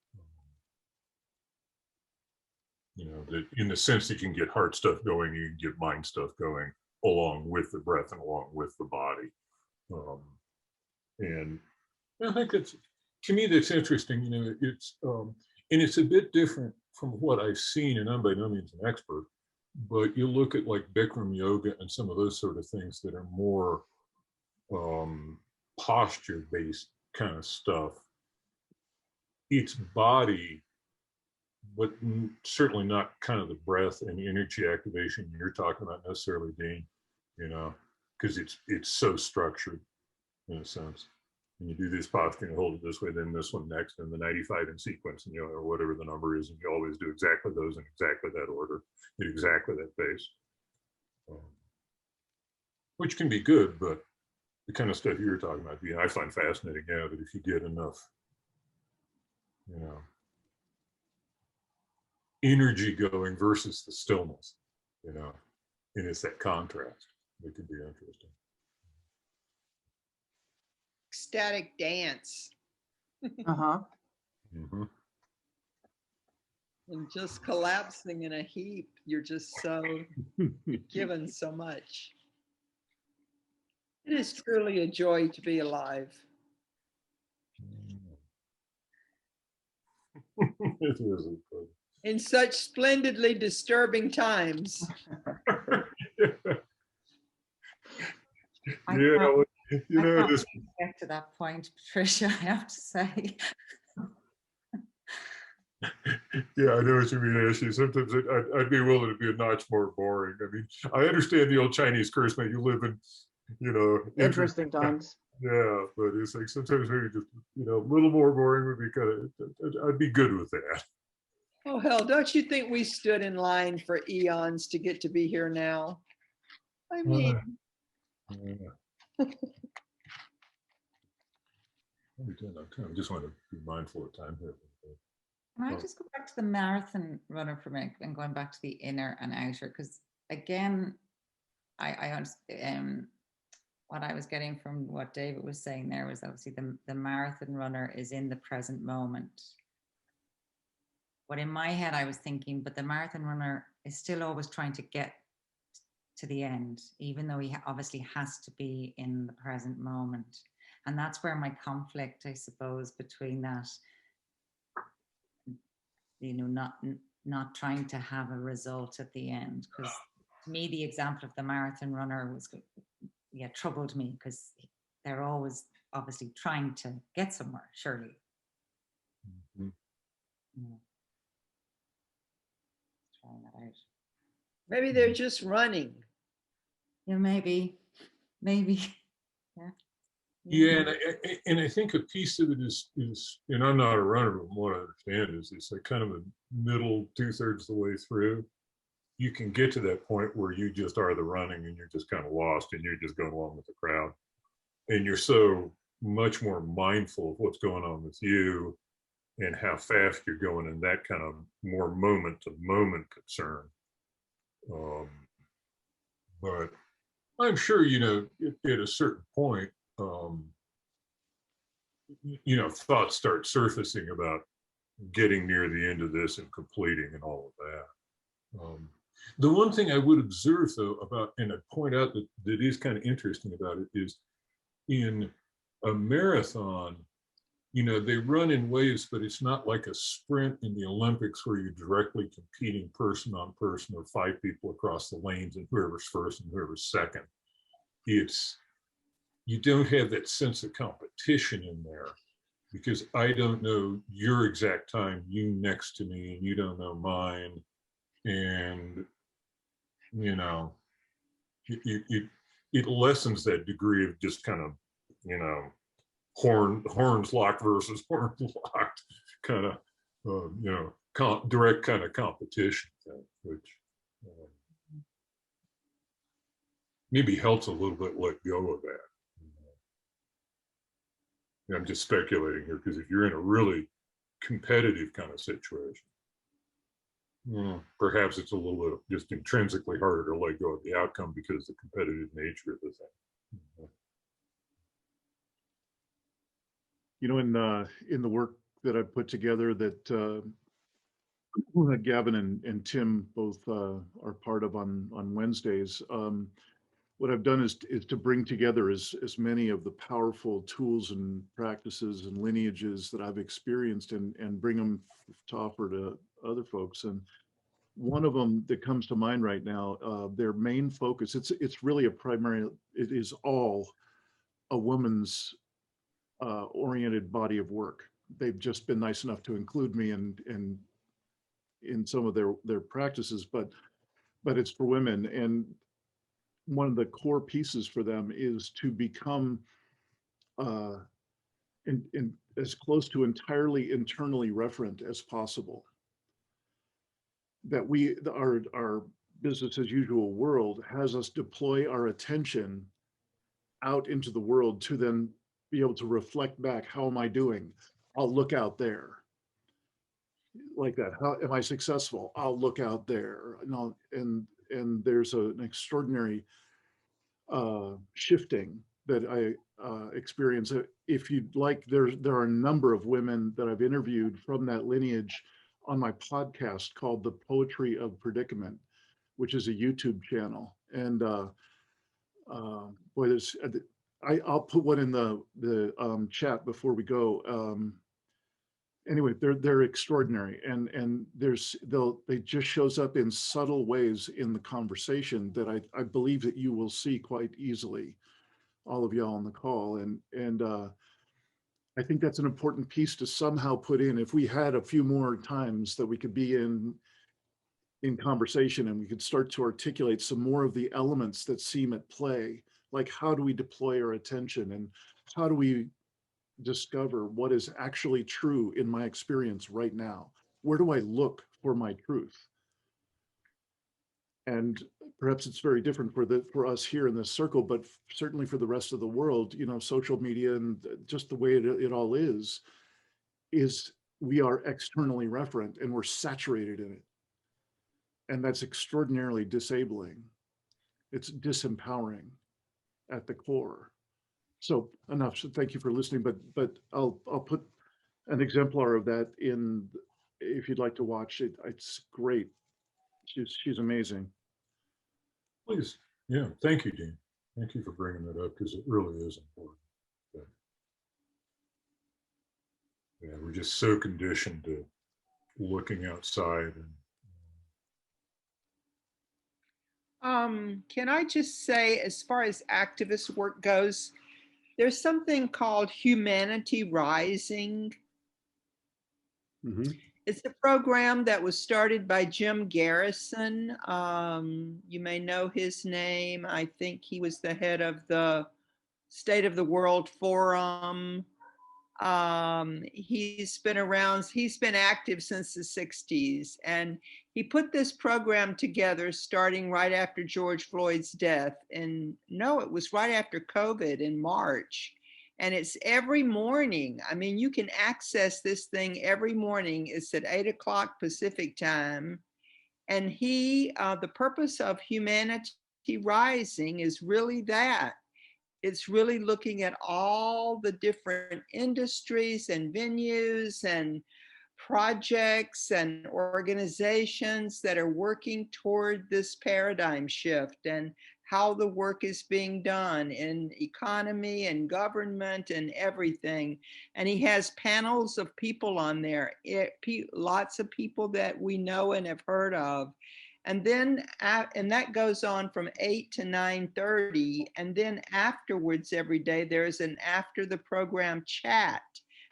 That in the sense that you can get heart stuff going, you can get mind stuff going along with the breath and along with the body. And I think that's, to me, that's interesting. It's and it's a bit different from what I've seen, and I'm by no means an expert, but you look at like Bikram yoga and some of those sort of things that are more posture-based kind of stuff. It's body, but certainly not kind of the breath and energy activation you're talking about necessarily, Dean, because it's so structured in a sense. And you do this posture and hold it this way, then this one next, and the 95 in sequence, and or whatever the number is, and you always do exactly those in exactly that order, at exactly that pace, which can be good, but the kind of stuff you were talking about, I find fascinating. Yeah, that if you get enough, energy going versus the stillness, and it's that contrast that can be interesting. Ecstatic dance. Uh-huh. Mm-hmm. And just collapsing in a heap. You're just so given so much. It is truly a joy to be alive. It is. In such splendidly disturbing times. I can't This, get to that point, Patricia, I have to say. yeah, I know what you mean, Ashley. Sometimes I'd be willing to be a notch more boring. I mean, I understand the old Chinese curse, man. You live in, Interesting times. Yeah, but it's like sometimes maybe just, a little more boring would be kind of, I'd be good with that. Oh, hell, don't you think we stood in line for eons to get to be here now? I mean, I just want to be mindful of time here. Can I just go back to the marathon runner for a minute and going back to the inner and outer? Because again, I what I was getting from what David was saying there was obviously the marathon runner is in the present moment. But in my head, I was thinking, but the marathon runner is still always trying to get to the end, even though he obviously has to be in the present moment. And that's where my conflict, I suppose, between that, not trying to have a result at the end. Because to me, the example of the marathon runner was, troubled me, because they're always obviously trying to get somewhere, surely. Mm-hmm. Trying that out. maybe they're just running. Yeah, maybe. Yeah, and I think a piece of it is, and I'm not a runner, but what I understand is it's like kind of a middle 2/3 the way through. You can get to that point where you just are the running and you're just kind of lost and you're just going along with the crowd. And you're so much more mindful of what's going on with you and how fast you're going, and that kind of more moment to moment concern. But I'm sure, at a certain point, thoughts start surfacing about getting near the end of this and completing and all of that. The one thing I would observe, though, about, and I'd point out that is kind of interesting about it, is in a marathon, they run in waves, but it's not like a sprint in the Olympics where you're directly competing person on person or 5 people across the lanes and whoever's first and whoever's second. You don't have that sense of competition in there, because I don't know your exact time, you next to me, and you don't know mine. And, it lessens that degree of just kind of, horns locked versus horns locked kind of, direct kind of competition thing, which maybe helps a little bit let go of that. I'm just speculating here, because if you're in a really competitive kind of situation, perhaps it's a little bit just intrinsically harder to let go of the outcome because of the competitive nature of the thing. You know, in the work that I put together that Gavin and Tim both are part of on Wednesdays. What I've done is to bring together as many of the powerful tools and practices and lineages that I've experienced and bring them to offer to other folks. And one of them that comes to mind right now, their main focus, it's really it is all a woman's oriented body of work. They've just been nice enough to include me in some of their practices, but it's for women. And one of the core pieces for them is to become in as close to entirely internally referent as possible. That our business as usual world has us deploy our attention out into the world to then be able to reflect back, how am I doing? I'll look out there. Like that, how am I successful? I'll look out there. And there's an extraordinary shifting that I experience. If you'd like, there are a number of women that I've interviewed from that lineage on my podcast called The Poetry of Predicament, which is a YouTube channel. And boy, I'll put one in the chat before we go. Anyway, they're extraordinary, and they just shows up in subtle ways in the conversation that I believe that you will see quite easily, all of y'all on the call, and I think that's an important piece to somehow put in. If we had a few more times that we could be in conversation and we could start to articulate some more of the elements that seem at play, like how do we deploy our attention and how do we discover what is actually true in my experience right now? Where do I look for my truth? And perhaps it's very different for us here in this circle, but certainly for the rest of the world, you know, social media and just the way it all is we are externally referent and we're saturated in it. And that's extraordinarily disabling. It's disempowering at the core. So enough. So thank you for listening. But I'll put an exemplar of that in if you'd like to watch it. It's great. She's amazing. Please. Yeah. Thank you, Dean. Thank you for bringing that up because it really is important. But, yeah, we're just so conditioned to looking outside and Can I just say, as far as activist work goes, there's something called Humanity Rising. Mm-hmm. It's a program that was started by Jim Garrison. You may know his name. I think he was the head of the State of the World Forum. He's been around, he's been active since the 60s. And he put this program together starting right after George Floyd's death. And no, it was right after COVID in March. And it's every morning. I mean, you can access this thing every morning. It's at 8 o'clock Pacific time. And the purpose of Humanity Rising is really that. It's really looking at all the different industries and venues and projects and organizations that are working toward this paradigm shift and how the work is being done in economy and government and everything. And he has panels of people on there, lots of people that we know and have heard of. And then, and that goes on from 8 to 9:30. And then afterwards, every day, there's an after the program chat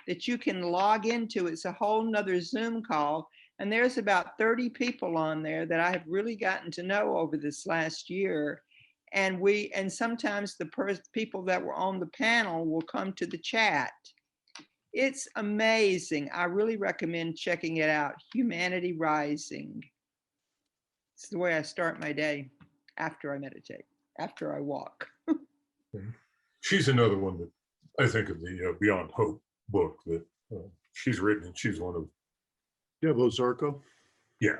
that you can log into. It's a whole nother Zoom call. And there's about 30 people on there that I have really gotten to know over this last year. And sometimes the people that were on the panel will come to the chat. It's amazing. I really recommend checking it out. Humanity Rising. It's the way I start my day after I meditate, after I walk. she's another one that I think of the Beyond Hope book that she's written, and she's one of. Yeah, Ozarko. Yeah.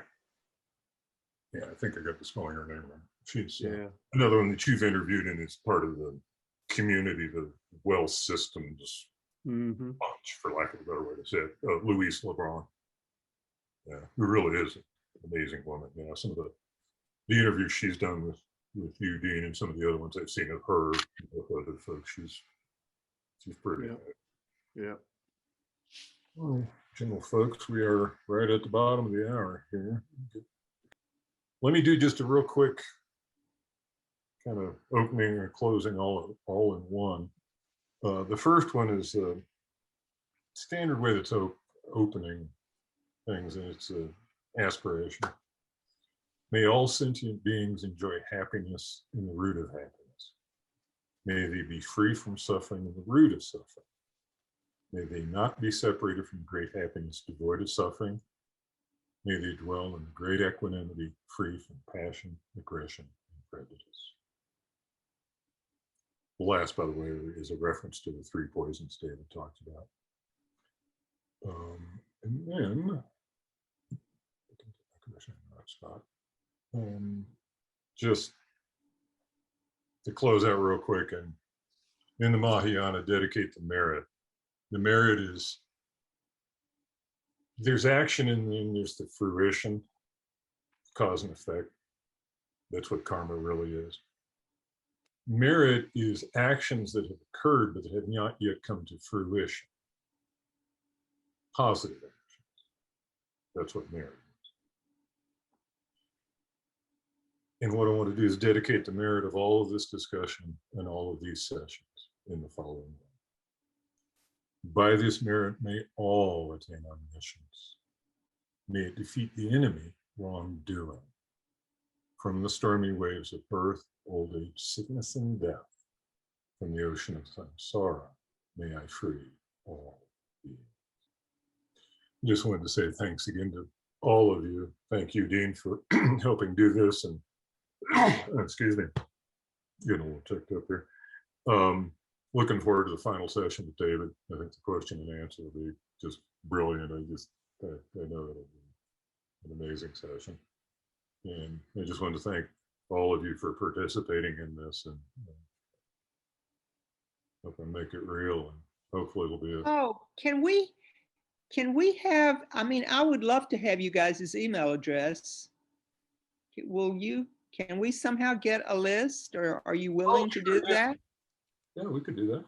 Yeah, I think I got the spelling her name right. She's another one that you've interviewed and is part of the community, the well systems Mhm. punch, for lack of a better way to say it, Louise LeBron. Yeah, who really is an amazing woman. You know, some of the interviews she's done with you, Dean, and some of the other ones I've seen of her with other folks, she's pretty Yeah. good. Yeah. Well, general folks, we are right at the bottom of the hour here. Let me do just a real quick kind of opening or closing all in one. The first one is a standard way that's opening things, and it's an aspiration. May all sentient beings enjoy happiness in the root of happiness. May they be free from suffering in the root of suffering. May they not be separated from great happiness devoid of suffering. May they dwell in great equanimity, free from passion, aggression, and prejudice. The last, by the way, is a reference to the 3 poisons David talked about. And then, just to close out real quick, and in the Mahayana, dedicate the merit. The merit is, there's action and then there's the fruition, cause and effect. That's what karma really is. Merit is actions that have occurred but that have not yet come to fruition. Positive actions. That's what merit is. And what I want to do is dedicate the merit of all of this discussion and all of these sessions in the following way. By this merit, may all attain omniscience. May it defeat the enemy, wrongdoing. From the stormy waves of birth, old age, sickness, and death, from the ocean of samsara, may I free all beings. Just wanted to say thanks again to all of you. Thank you, Dean, for helping do this. And excuse me, getting a little checked up here. Looking forward to the final session with David. I think the question and answer will be just brilliant. I know it'll be an amazing session. And I just wanted to thank all of you for participating in this, and hope I make it real, and hopefully it'll be Oh, can we have, I mean, I would love to have you guys' email address. Can we somehow get a list, or are you willing to do that? Yeah, we could do that.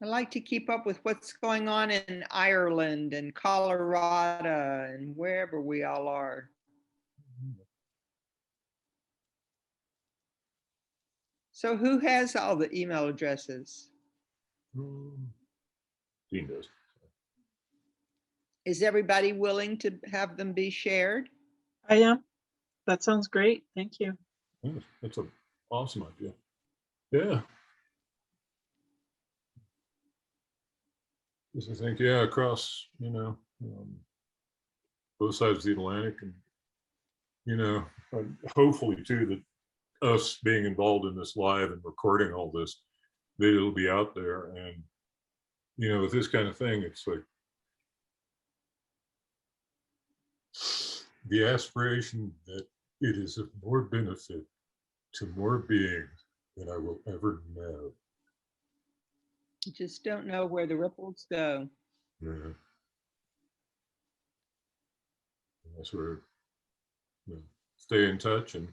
I like to keep up with what's going on in Ireland and Colorado and wherever we all are. So who has all the email addresses? Dean does. Is everybody willing to have them be shared? I am. That sounds great. Thank you. Yeah, that's an awesome idea. Yeah. Just I think, yeah, across, both sides of the Atlantic, and, hopefully too, that us being involved in this live and recording all this, that it'll be out there. And, with this kind of thing, it's like the aspiration that it is of more benefit to more beings than I will ever know. You just don't know where the ripples go. Yeah. That's where, stay in touch, and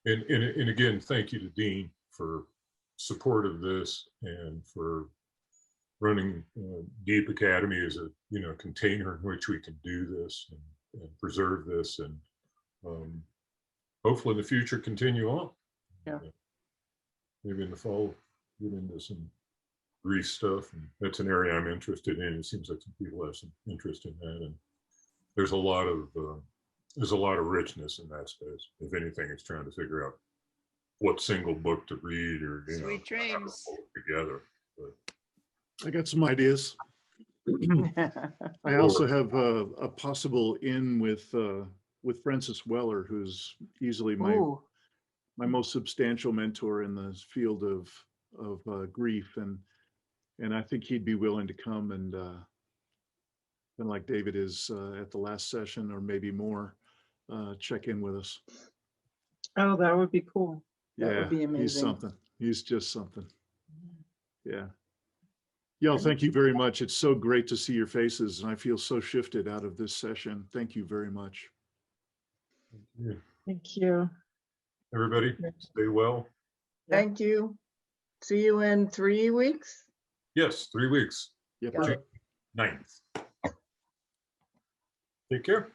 again, thank you to Dean for support of this and for running Deep Academy as a container in which we can do this and preserve this, and hopefully in the future continue on. Yeah. Maybe in the fall get into some Greece stuff, and that's an area I'm interested in. It seems like some people have some interest in that, and there's a lot of richness in that space. If anything, it's trying to figure out what single book to read, or Sweet dreams. Together. But I got some ideas. I also have a possible in with Francis Weller, who's easily Ooh, my most substantial mentor in the field of grief, and I think he'd be willing to come and like David is at the last session, or maybe more, check in with us. Oh, that would be cool. that would be He's amazing. something. He's just something. Yeah. Y'all, thank you very much. It's so great to see your faces, and I feel so shifted out of this session. Thank you very much. Yeah. Thank you. Everybody, stay well. Thank you. See you in 3 weeks. Yes, 3 weeks. Yep. Got it. 9th. Take care.